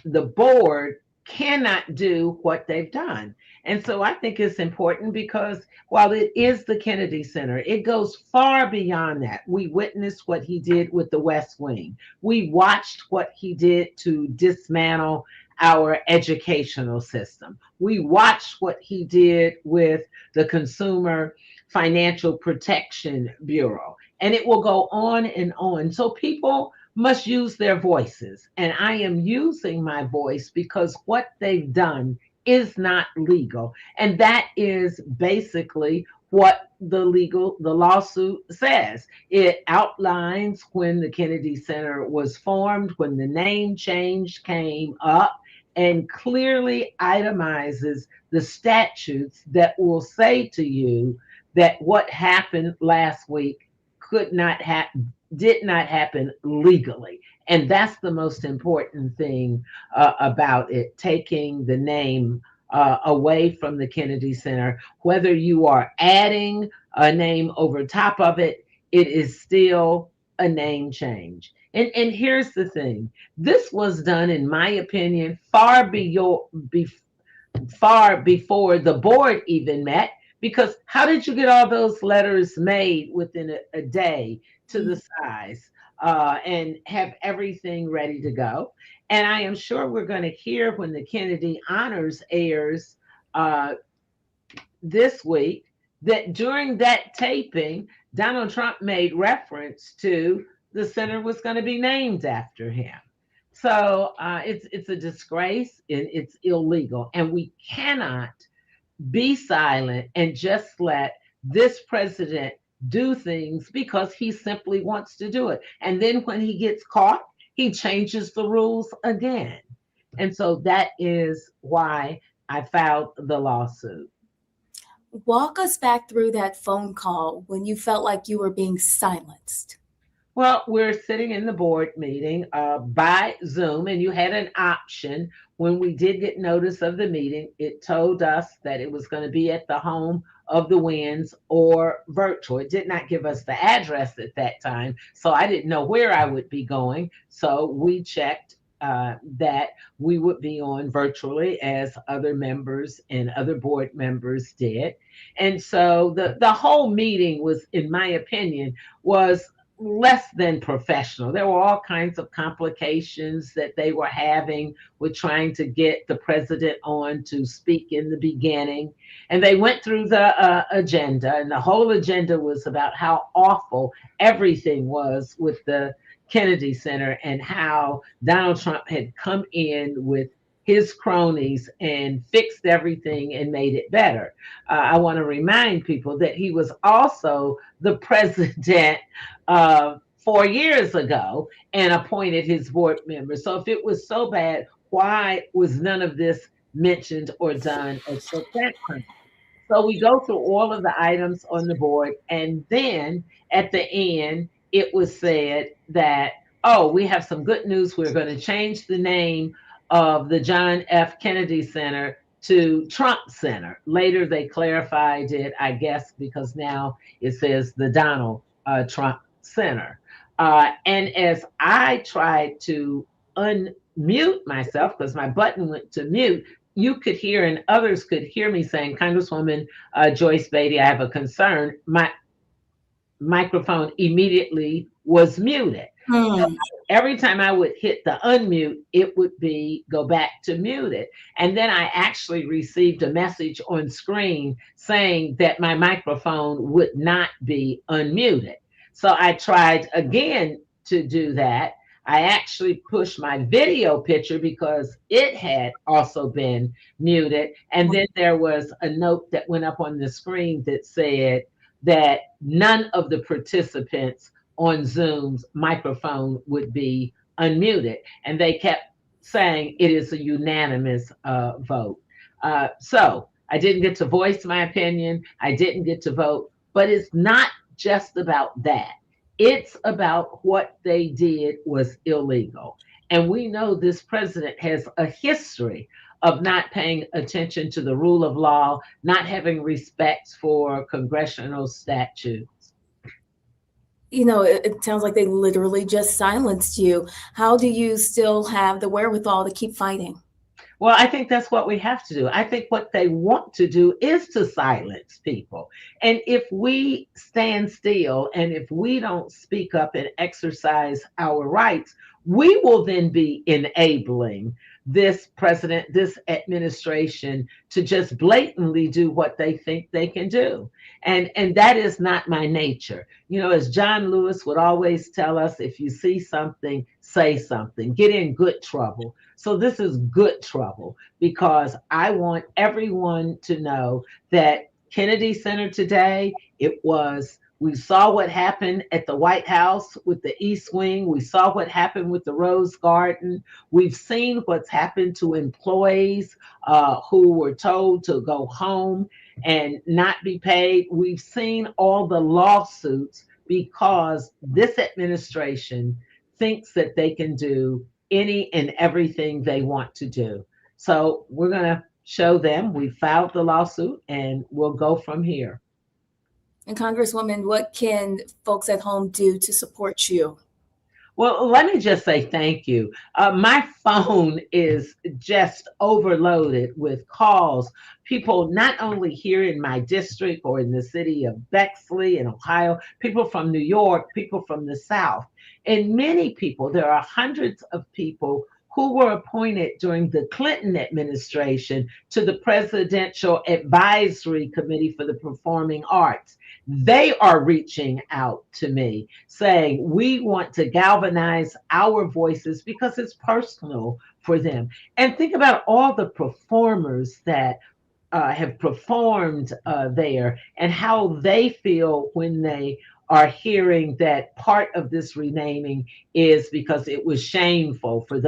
the board cannot do what they've done. And so I think it's important because while it is the Kennedy Center, it goes far beyond that. We witnessed what he did with the West Wing. We watched what he did to dismantle our educational system. We watched what he did with the Consumer Financial Protection Bureau. And it will go on and on. So people must use their voices. And I am using my voice because what they've done is not legal. And that is basically what the lawsuit says. It outlines when the Kennedy Center was formed, when the name change came up, and clearly itemizes the statutes that will say to you that what happened last week did not happen legally. And that's the most important thing about it, taking the name away from the Kennedy Center. Whether you are adding a name over top of it, it is still a name change. And here's the thing. This was done, in my opinion, far before the board even met, because how did you get all those letters made within a day to the size and have everything ready to go? And I am sure we're going to hear when the Kennedy Honors airs this week that during that taping, Donald Trump made reference to the center was going to be named after him. So it's a disgrace and it's illegal. And we cannot be silent and just let this president do things because he simply wants to do it. And then when he gets caught, he changes the rules again. And so that is why I filed the lawsuit.
Walk us back through that phone call when you felt like you were being silenced.
Well, we're sitting in the board meeting by Zoom, and you had an option. When we did get notice of the meeting, it told us that it was going to be at the home of the Winds or virtual. It did not give us the address at that time, so I didn't know where I would be going. So we checked that we would be on virtually as other members and other board members did. And so the whole meeting was, in my opinion, was less than professional. There were all kinds of complications that they were having with trying to get the president on to speak in the beginning. And they went through the agenda, and the whole agenda was about how awful everything was with the Kennedy Center and how Donald Trump had come in with his cronies and fixed everything and made it better. I want to remind people that he was also the president 4 years ago and appointed his board members. So if it was so bad, why was none of this mentioned or done at that time? So we go through all of the items on the board, and then at the end, it was said that, oh, we have some good news. We're going to change the name of the John F. Kennedy Center to Trump Center. Later, they clarified it, I guess, because now it says the Donald Trump Center. And as I tried to unmute myself, because my button went to mute, you could hear and others could hear me saying, Congresswoman Joyce Beatty, I have a concern. My microphone immediately was muted. So every time I would hit the unmute, it would go back to muted. And then I actually received a message on screen saying that my microphone would not be unmuted. So I tried again to do that. I actually pushed my video picture because it had also been muted. And then there was a note that went up on the screen that said that none of the participants on Zoom's microphone would be unmuted. And they kept saying it is a unanimous vote. So I didn't get to voice my opinion. I didn't get to vote, but it's not just about that. It's about what they did was illegal. And we know this president has a history of not paying attention to the rule of law, not having respect for congressional statutes.
You know, it sounds like they literally just silenced you. How do you still have the wherewithal to keep fighting?
Well, I think that's what we have to do. I think what they want to do is to silence people. And if we stand still and if we don't speak up and exercise our rights, we will then be enabling this president, this administration to just blatantly do what they think they can do. And that is not my nature. You know, as John Lewis would always tell us, if you see something, say something, get in good trouble. So this is good trouble because I want everyone to know that Kennedy Center today, we saw what happened at the White House with the East Wing. We saw what happened with the Rose Garden. We've seen what's happened to employees who were told to go home and not be paid. We've seen all the lawsuits because this administration thinks that they can do any and everything they want to do. So we're going to show them we filed the lawsuit and we'll go from here.
And Congresswoman, what can folks at home do to support you?
Well, let me just say thank you. My phone is just overloaded with calls. People not only here in my district or in the city of Bexley in Ohio, people from New York, people from the South, and many people, there are hundreds of people who were appointed during the Clinton administration to the Presidential Advisory Committee for the Performing Arts. They are reaching out to me saying, we want to galvanize our voices because it's personal for them. And think about all the performers that have performed there and how they feel when they are hearing that part of this renaming is because it was shameful for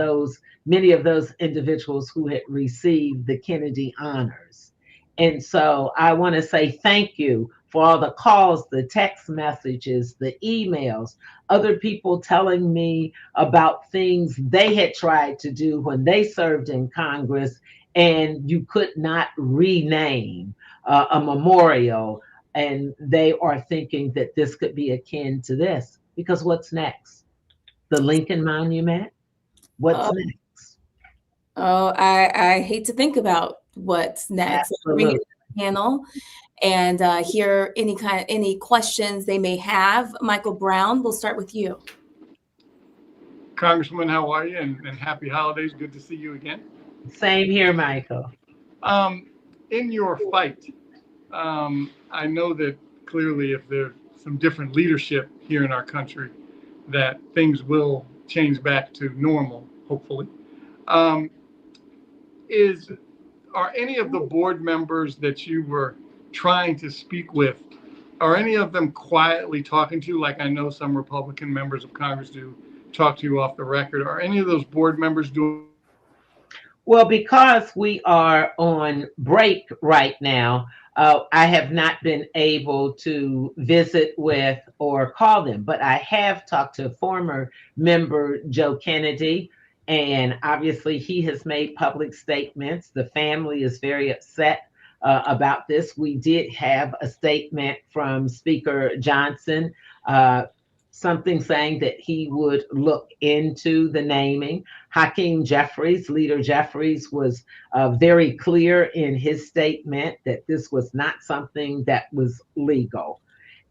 many of those individuals who had received the Kennedy honors. And so I want to say thank you for all the calls, the text messages, the emails, other people telling me about things they had tried to do when they served in Congress and you could not rename a memorial. And they are thinking that this could be akin to this, because what's next? The Lincoln Monument? What's next?
Oh, I hate to think about what's next. Bring it to the panel and hear any questions they may have. Michael Brown, we'll start with you.
Congresswoman, how are you? And happy holidays. Good to see you again.
Same here, Michael.
In your fight, I know that clearly if there's some different leadership here in our country, that things will change back to normal, hopefully. Are any of the board members that you were trying to speak with, are any of them quietly talking to you, like I know some Republican members of Congress do, talk to you off the record? Are any of those board members doing?
Well, because we are on break right now, I have not been able to visit with or call them, but I have talked to former member Joe Kennedy, and obviously he has made public statements. The family is very upset about this. We did have a statement from Speaker Johnson, something saying that he would look into the naming. Hakeem Jeffries, Leader Jeffries, was very clear in his statement that this was not something that was legal.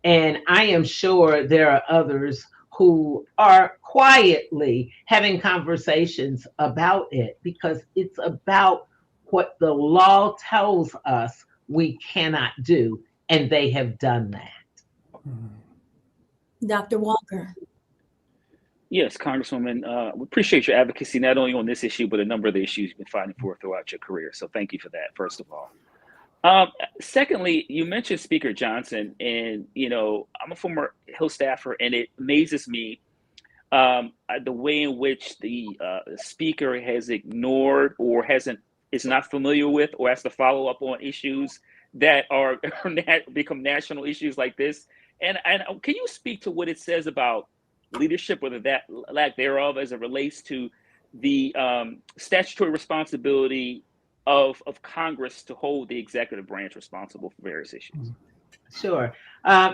And I am sure there are others who are quietly having conversations about it because it's about what the law tells us we cannot do, and they have done that.
Dr. Walker.
Yes, Congresswoman, we appreciate your advocacy, not only on this issue, but a number of the issues you've been fighting for throughout your career. So thank you for that, first of all. Secondly, you mentioned Speaker Johnson, and, you know, I'm a former Hill staffer, and it amazes me the way in which the speaker has ignored or is not familiar with or has to follow up on issues that are become national issues like this. And can you speak to what it says about leadership, whether that lack thereof, as it relates to the statutory responsibility of Congress to hold the executive branch responsible for various issues?
Sure.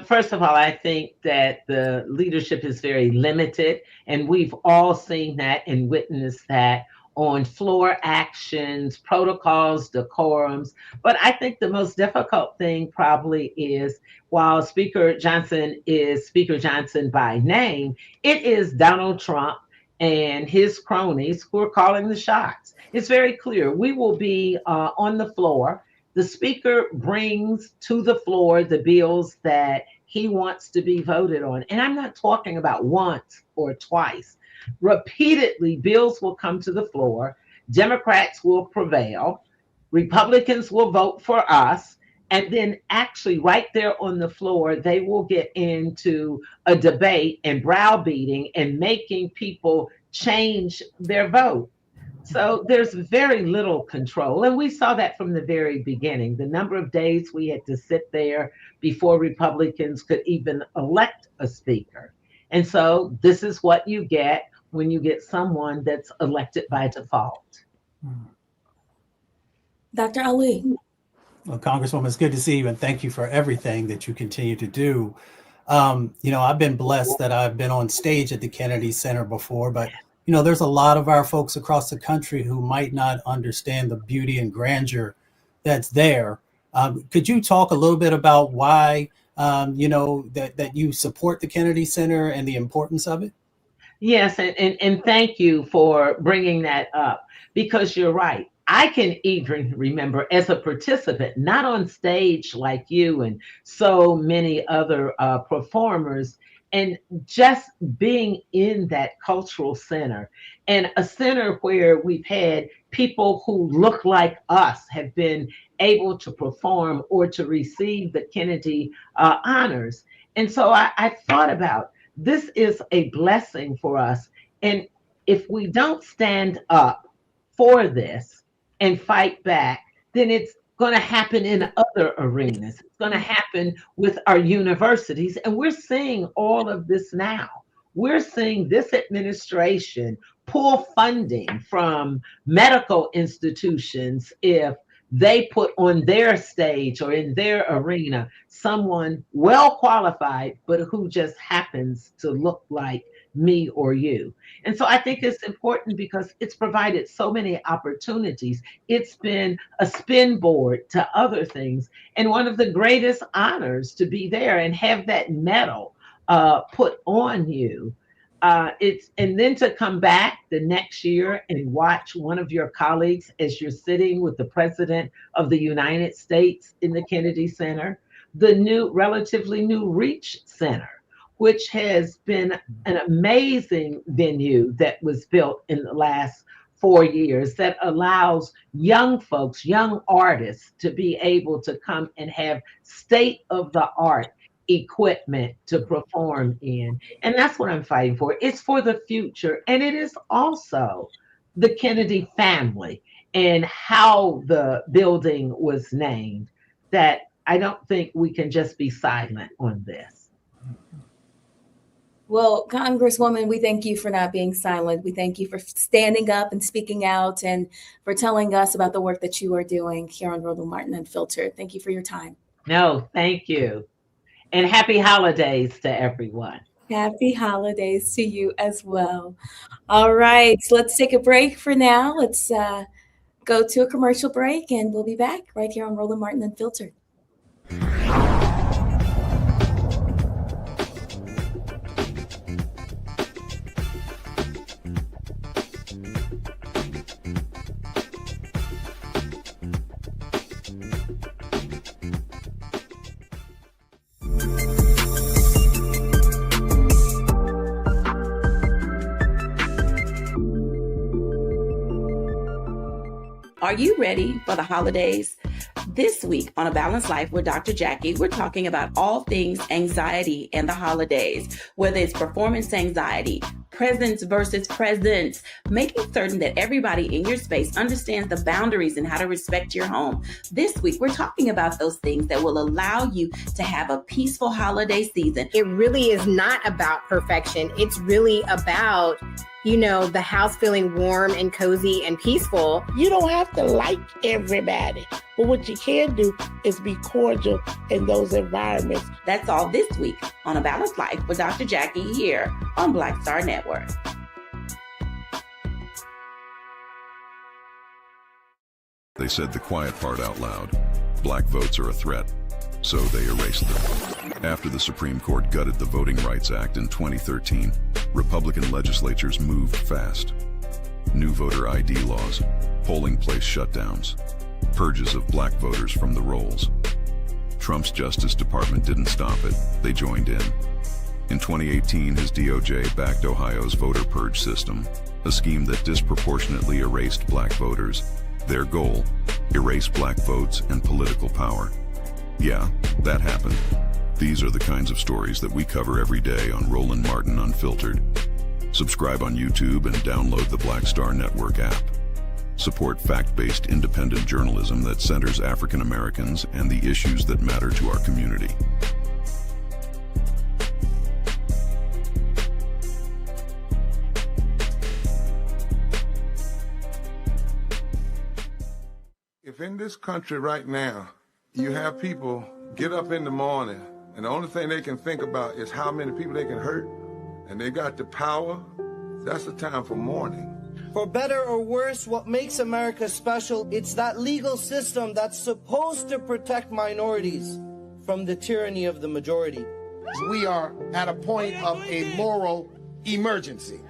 First of all, I think that the leadership is very limited, and we've all seen that and witnessed that on floor actions, protocols, decorums. But I think the most difficult thing probably is, while Speaker Johnson is Speaker Johnson by name, it is Donald Trump and his cronies who are calling the shots. It's very clear. We will be on the floor. The speaker brings to the floor the bills that he wants to be voted on. And I'm not talking about once or twice. Repeatedly, bills will come to the floor. Democrats will prevail. Republicans will vote for us. And then actually right there on the floor, they will get into a debate and browbeating and making people change their vote. So there's very little control. And we saw that from the very beginning. The number of days we had to sit there before Republicans could even elect a speaker. And so this is what you get when you get someone that's elected by default.
Dr. Ali.
Well, Congresswoman, it's good to see you, and thank you for everything that you continue to do. I've been blessed that I've been on stage at the Kennedy Center before, but there's a lot of our folks across the country who might not understand the beauty and grandeur that's there. Could you talk a little bit about why, that you support the Kennedy Center and the importance of it?
Yes, and thank you for bringing that up, because you're right. I can even remember as a participant, not on stage like you and so many other performers, and just being in that cultural center, and a center where we've had people who look like us have been able to perform or to receive the Kennedy honors. And so I thought about, this is a blessing for us. And if we don't stand up for this and fight back, then it's going to happen in other arenas. It's going to happen with our universities. And we're seeing all of this now. We're seeing this administration pull funding from medical institutions if they put on their stage or in their arena someone well qualified, but who just happens to look like me or you. And so I think it's important because it's provided so many opportunities. It's been a springboard to other things, and one of the greatest honors to be there and have that medal put on you. And then to come back the next year and watch one of your colleagues as you're sitting with the President of the United States in the Kennedy Center, the relatively new Reach Center, which has been an amazing venue that was built in the last 4 years that allows young folks, young artists to be able to come and have state-of-the-art equipment to perform in. And that's what I'm fighting for. It's for the future. And it is also the Kennedy family and how the building was named, that I don't think we can just be silent on this.
Well, Congresswoman, we thank you for not being silent. We thank you for standing up and speaking out and for telling us about the work that you are doing here on Roland Martin Unfiltered. Thank you for your time.
No, thank you. And happy holidays to everyone.
Happy holidays to you as well. All right, so let's take a break for now. Let's go to a commercial break, and we'll be back right here on Roland Martin Unfiltered.
Are you ready for the holidays? This week on A Balanced Life with Dr. Jackie, we're talking about all things anxiety and the holidays, whether it's performance anxiety, presence versus presence, making certain that everybody in your space understands the boundaries and how to respect your home. This week, we're talking about those things that will allow you to have a peaceful holiday season.
It really is not about perfection. It's really about the house feeling warm and cozy and peaceful.
You don't have to like everybody, but what you can do is be cordial in those environments.
That's all this week on A Balanced Life with Dr. Jackie here on Black Star Network.
They said the quiet part out loud. Black votes are a threat, so they erased them. After the Supreme Court gutted the Voting Rights Act in 2013, Republican legislatures moved fast. New voter ID laws, polling place shutdowns, purges of black voters from the rolls. Trump's Justice Department didn't stop it, they joined in. In 2018, his DOJ backed Ohio's voter purge system, a scheme that disproportionately erased black voters. Their goal, erase black votes and political power. Yeah, that happened. These are the kinds of stories that we cover every day on Roland Martin Unfiltered. Subscribe on YouTube and download the Black Star Network app. Support fact-based independent journalism that centers African Americans and the issues that matter to our community.
If in this country right now, you have people get up in the morning and the only thing they can think about is how many people they can hurt, and they got the power, that's the time for mourning.
For better or worse, what makes America special, it's that legal system that's supposed to protect minorities from the tyranny of the majority.
We are at a point of a moral emergency.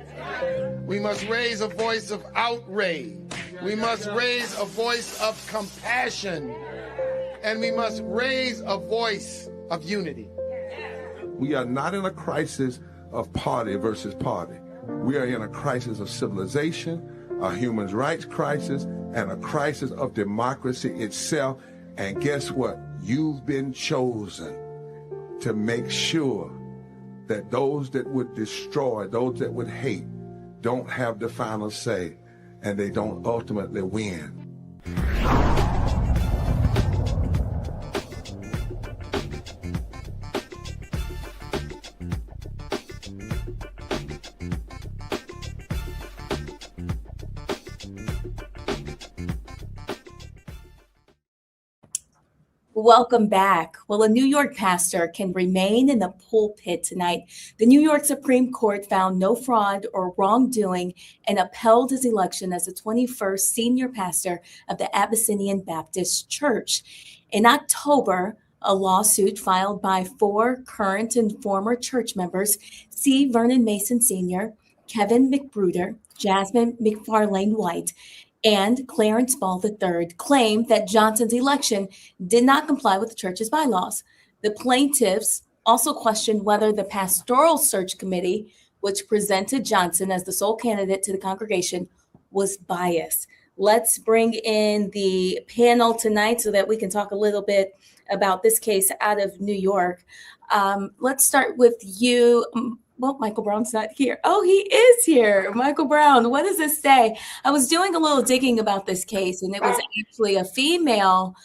We must raise a voice of outrage. We must raise a voice of compassion. And we must raise a voice of unity.
We are not in a crisis of party versus party. We are in a crisis of civilization, a human rights crisis, and a crisis of democracy itself. And guess what? You've been chosen to make sure that those that would destroy, those that would hate, don't have the final say, and they don't ultimately win.
Welcome back. Well, a New York pastor can remain in the pulpit tonight. The New York Supreme Court found no fraud or wrongdoing and upheld his election as the 21st senior pastor of the Abyssinian Baptist Church. In October, a lawsuit filed by 4 current and former church members, C. Vernon Mason Sr., Kevin McBruder, Jasmine McFarlane White, and Clarence Ball III, claimed that Johnson's election did not comply with the church's bylaws. The plaintiffs also questioned whether the Pastoral Search Committee, which presented Johnson as the sole candidate to the congregation, was biased. Let's bring in the panel tonight so that we can talk a little bit about this case out of New York. Let's start with you. Well, Michael Brown's not here. Oh, he is here. Michael Brown, what does this say? I was doing a little digging about this case, and it was actually a female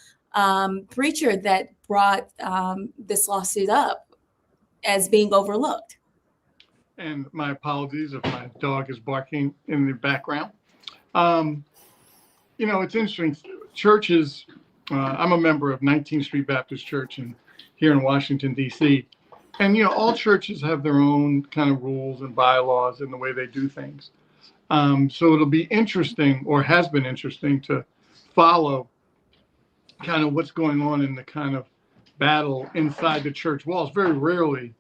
preacher that brought this lawsuit up as being overlooked.
And my apologies if my dog is barking in the background. It's interesting. Churches, I'm a member of 19th Street Baptist Church here in Washington, D.C., and, all churches have their own kind of rules and bylaws in the way they do things. So it'll be interesting, or has been interesting, to follow kind of what's going on in the kind of battle inside the church walls. Very rarely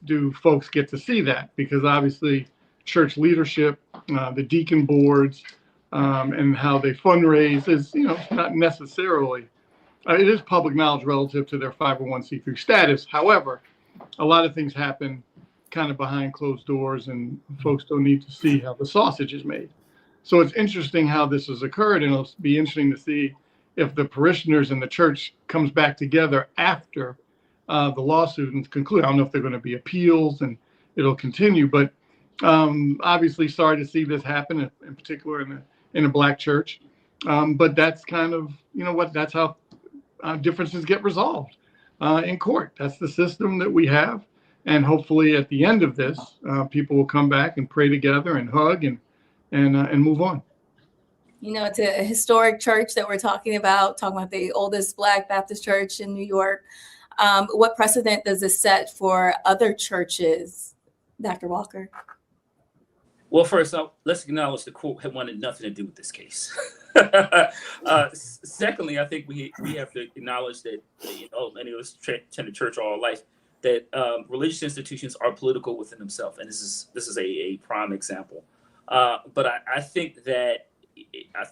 do folks get to see that, because obviously church leadership, the deacon boards, and how they fundraise is, not necessarily, it is public knowledge relative to their 501c3 status. However, a lot of things happen kind of behind closed doors, and folks don't need to see how the sausage is made. So it's interesting how this has occurred, and it'll be interesting to see if the parishioners in the church comes back together after the lawsuit and conclude. I don't know if they're going to be appeals and it'll continue, but obviously sorry to see this happen, in particular in a Black church. But that's kind of, that's how differences get resolved in court. That's the system that we have. And hopefully at the end of this, people will come back and pray together and hug and move on.
You know, it's a historic church that we're talking about the oldest Black Baptist church in New York. What precedent does this set for other churches, Dr. Walker?
Well, first, let's acknowledge the court had wanted nothing to do with this case. Secondly, I think we have to acknowledge that, many of us attended church all our life, that religious institutions are political within themselves, and this is a prime example. But I think that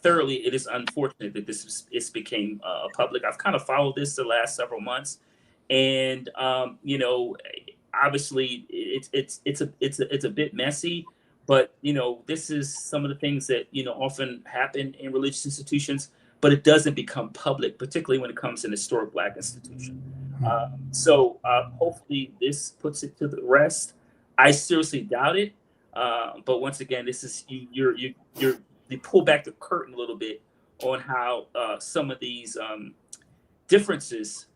thoroughly it is unfortunate that this became public. I've kind of followed this the last several months, and obviously it's a bit messy. But, this is some of the things that, often happen in religious institutions, but it doesn't become public, particularly when it comes to an historic Black institution. So hopefully this puts it to the rest. I seriously doubt it. But once again, this is you pull back the curtain a little bit on how some of these differences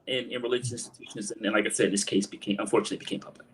in religious institutions, and like I said, this case unfortunately became public.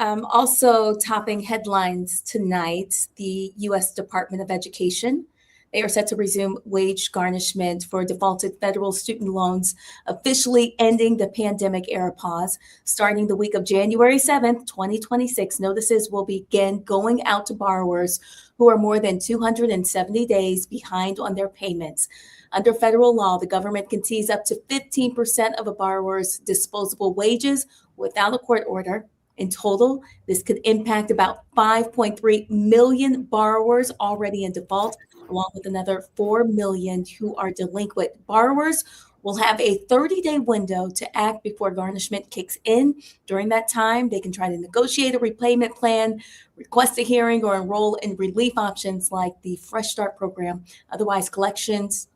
Also topping headlines tonight, the U.S. Department of Education. They are set to resume wage garnishment for defaulted federal student loans, officially ending the pandemic era pause. Starting the week of January 7th, 2026, notices will begin going out to borrowers who are more than 270 days behind on their payments. Under federal law, the government can seize up to 15% of a borrower's disposable wages without a court order. In total, this could impact about 5.3 million borrowers already in default, along with another 4 million who are delinquent. Borrowers will have a 30-day window to act before garnishment kicks in. During that time, they can try to negotiate a repayment plan, request a hearing, or enroll in relief options like the Fresh Start program. Otherwise, collections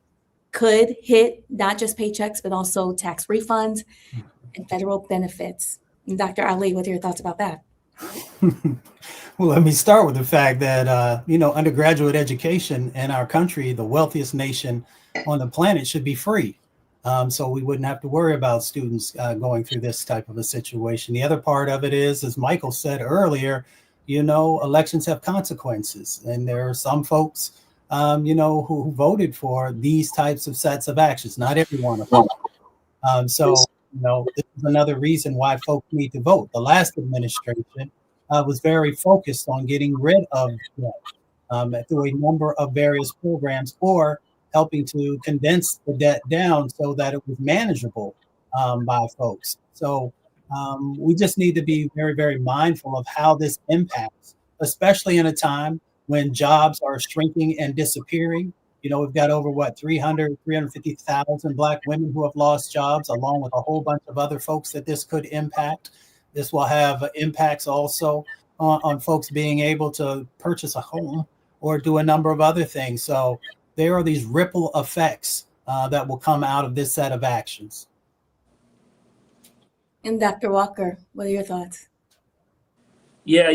could hit not just paychecks, but also tax refunds and federal benefits. And Dr. Ali, what are your thoughts about that?
Well, let me start with the fact that, undergraduate education in our country, the wealthiest nation on the planet, should be free. So we wouldn't have to worry about students going through this type of a situation. The other part of it is, as Michael said earlier, elections have consequences. And there are some folks, who voted for these types of sets of actions. Not everyone of them. This is another reason why folks need to vote. The last administration was very focused on getting rid of debt through a number of various programs, or helping to condense the debt down so that it was manageable by folks. So we just need to be very, very mindful of how this impacts, especially in a time when jobs are shrinking and disappearing. We've got over 350,000 Black women who have lost jobs, along with a whole bunch of other folks that this could impact. This will have impacts also on folks being able to purchase a home or do a number of other things. So there are these ripple effects that will come out of this set of actions.
And Dr. Walker, what are your thoughts?
Yeah,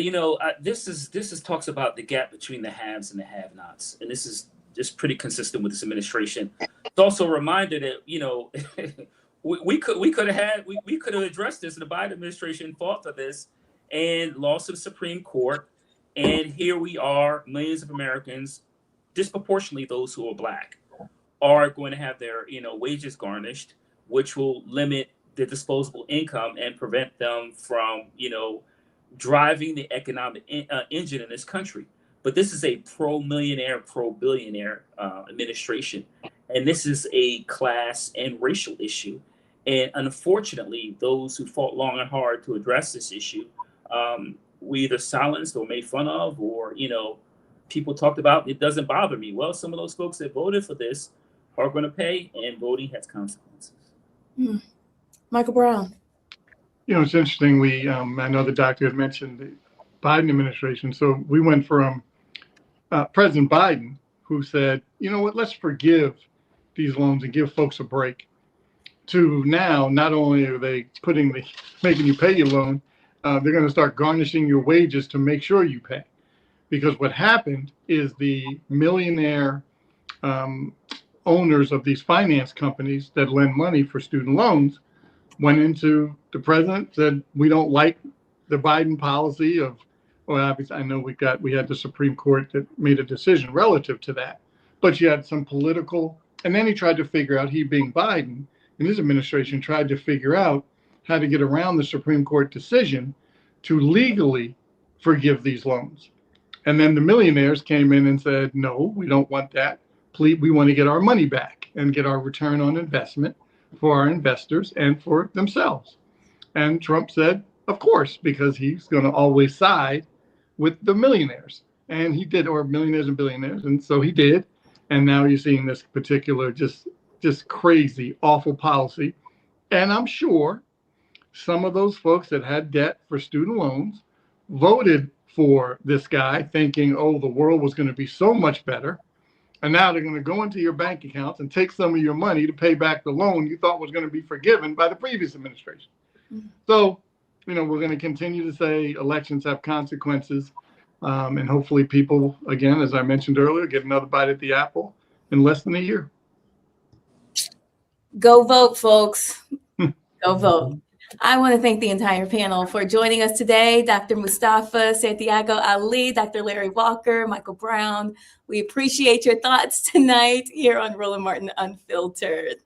this is talks about the gap between the haves and the have-nots, and this is just pretty consistent with this administration. It's also a reminder that we could have addressed this, and the Biden administration fought for this and lost to the Supreme Court, and here we are, millions of Americans, disproportionately those who are Black, are going to have their wages garnished, which will limit their disposable income and prevent them from driving the economic engine in this country. But this is a pro-millionaire, pro-billionaire administration. And this is a class and racial issue. And unfortunately, those who fought long and hard to address this issue, we either silenced or made fun of, or, people talked about, it doesn't bother me. Well, some of those folks that voted for this are going to pay, and voting has consequences.
Michael Brown.
It's interesting. I know the doctor had mentioned the Biden administration. So we went from President Biden, who said, let's forgive these loans and give folks a break, to now, not only are they making you pay your loan, they're going to start garnishing your wages to make sure you pay. Because what happened is the millionaire owners of these finance companies that lend money for student loans went into the president, said, we don't like the Biden policy of, well, obviously, I know we had the Supreme Court that made a decision relative to that, but you had some political, and then he tried to figure out, he being Biden, and his administration tried to figure out how to get around the Supreme Court decision to legally forgive these loans. And then the millionaires came in and said, no, we don't want that. Please, we want to get our money back and get our return on investment for our investors and for themselves. And Trump said, of course, because he's going to always side with the millionaires. And he did, or millionaires and billionaires. And so he did. And now you're seeing this particular just crazy, awful policy. And I'm sure some of those folks that had debt for student loans voted for this guy thinking, oh, the world was going to be so much better. And now they're going to go into your bank accounts and take some of your money to pay back the loan you thought was going to be forgiven by the previous administration. Mm-hmm. So, we're going to continue to say elections have consequences. And hopefully people, again, as I mentioned earlier, get another bite at the apple in less than a year.
Go vote, folks. Go vote. I want to thank the entire panel for joining us today. Dr. Mustafa Santiago Ali, Dr. Larry Walker, Michael Brown. We appreciate your thoughts tonight here on Roland Martin Unfiltered.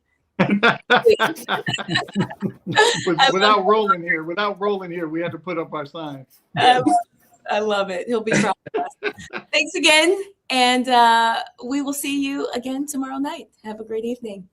without rolling here, we had to put up our sign.
I love it. He'll be proud of us. Thanks again. And we will see you again tomorrow night. Have a great evening.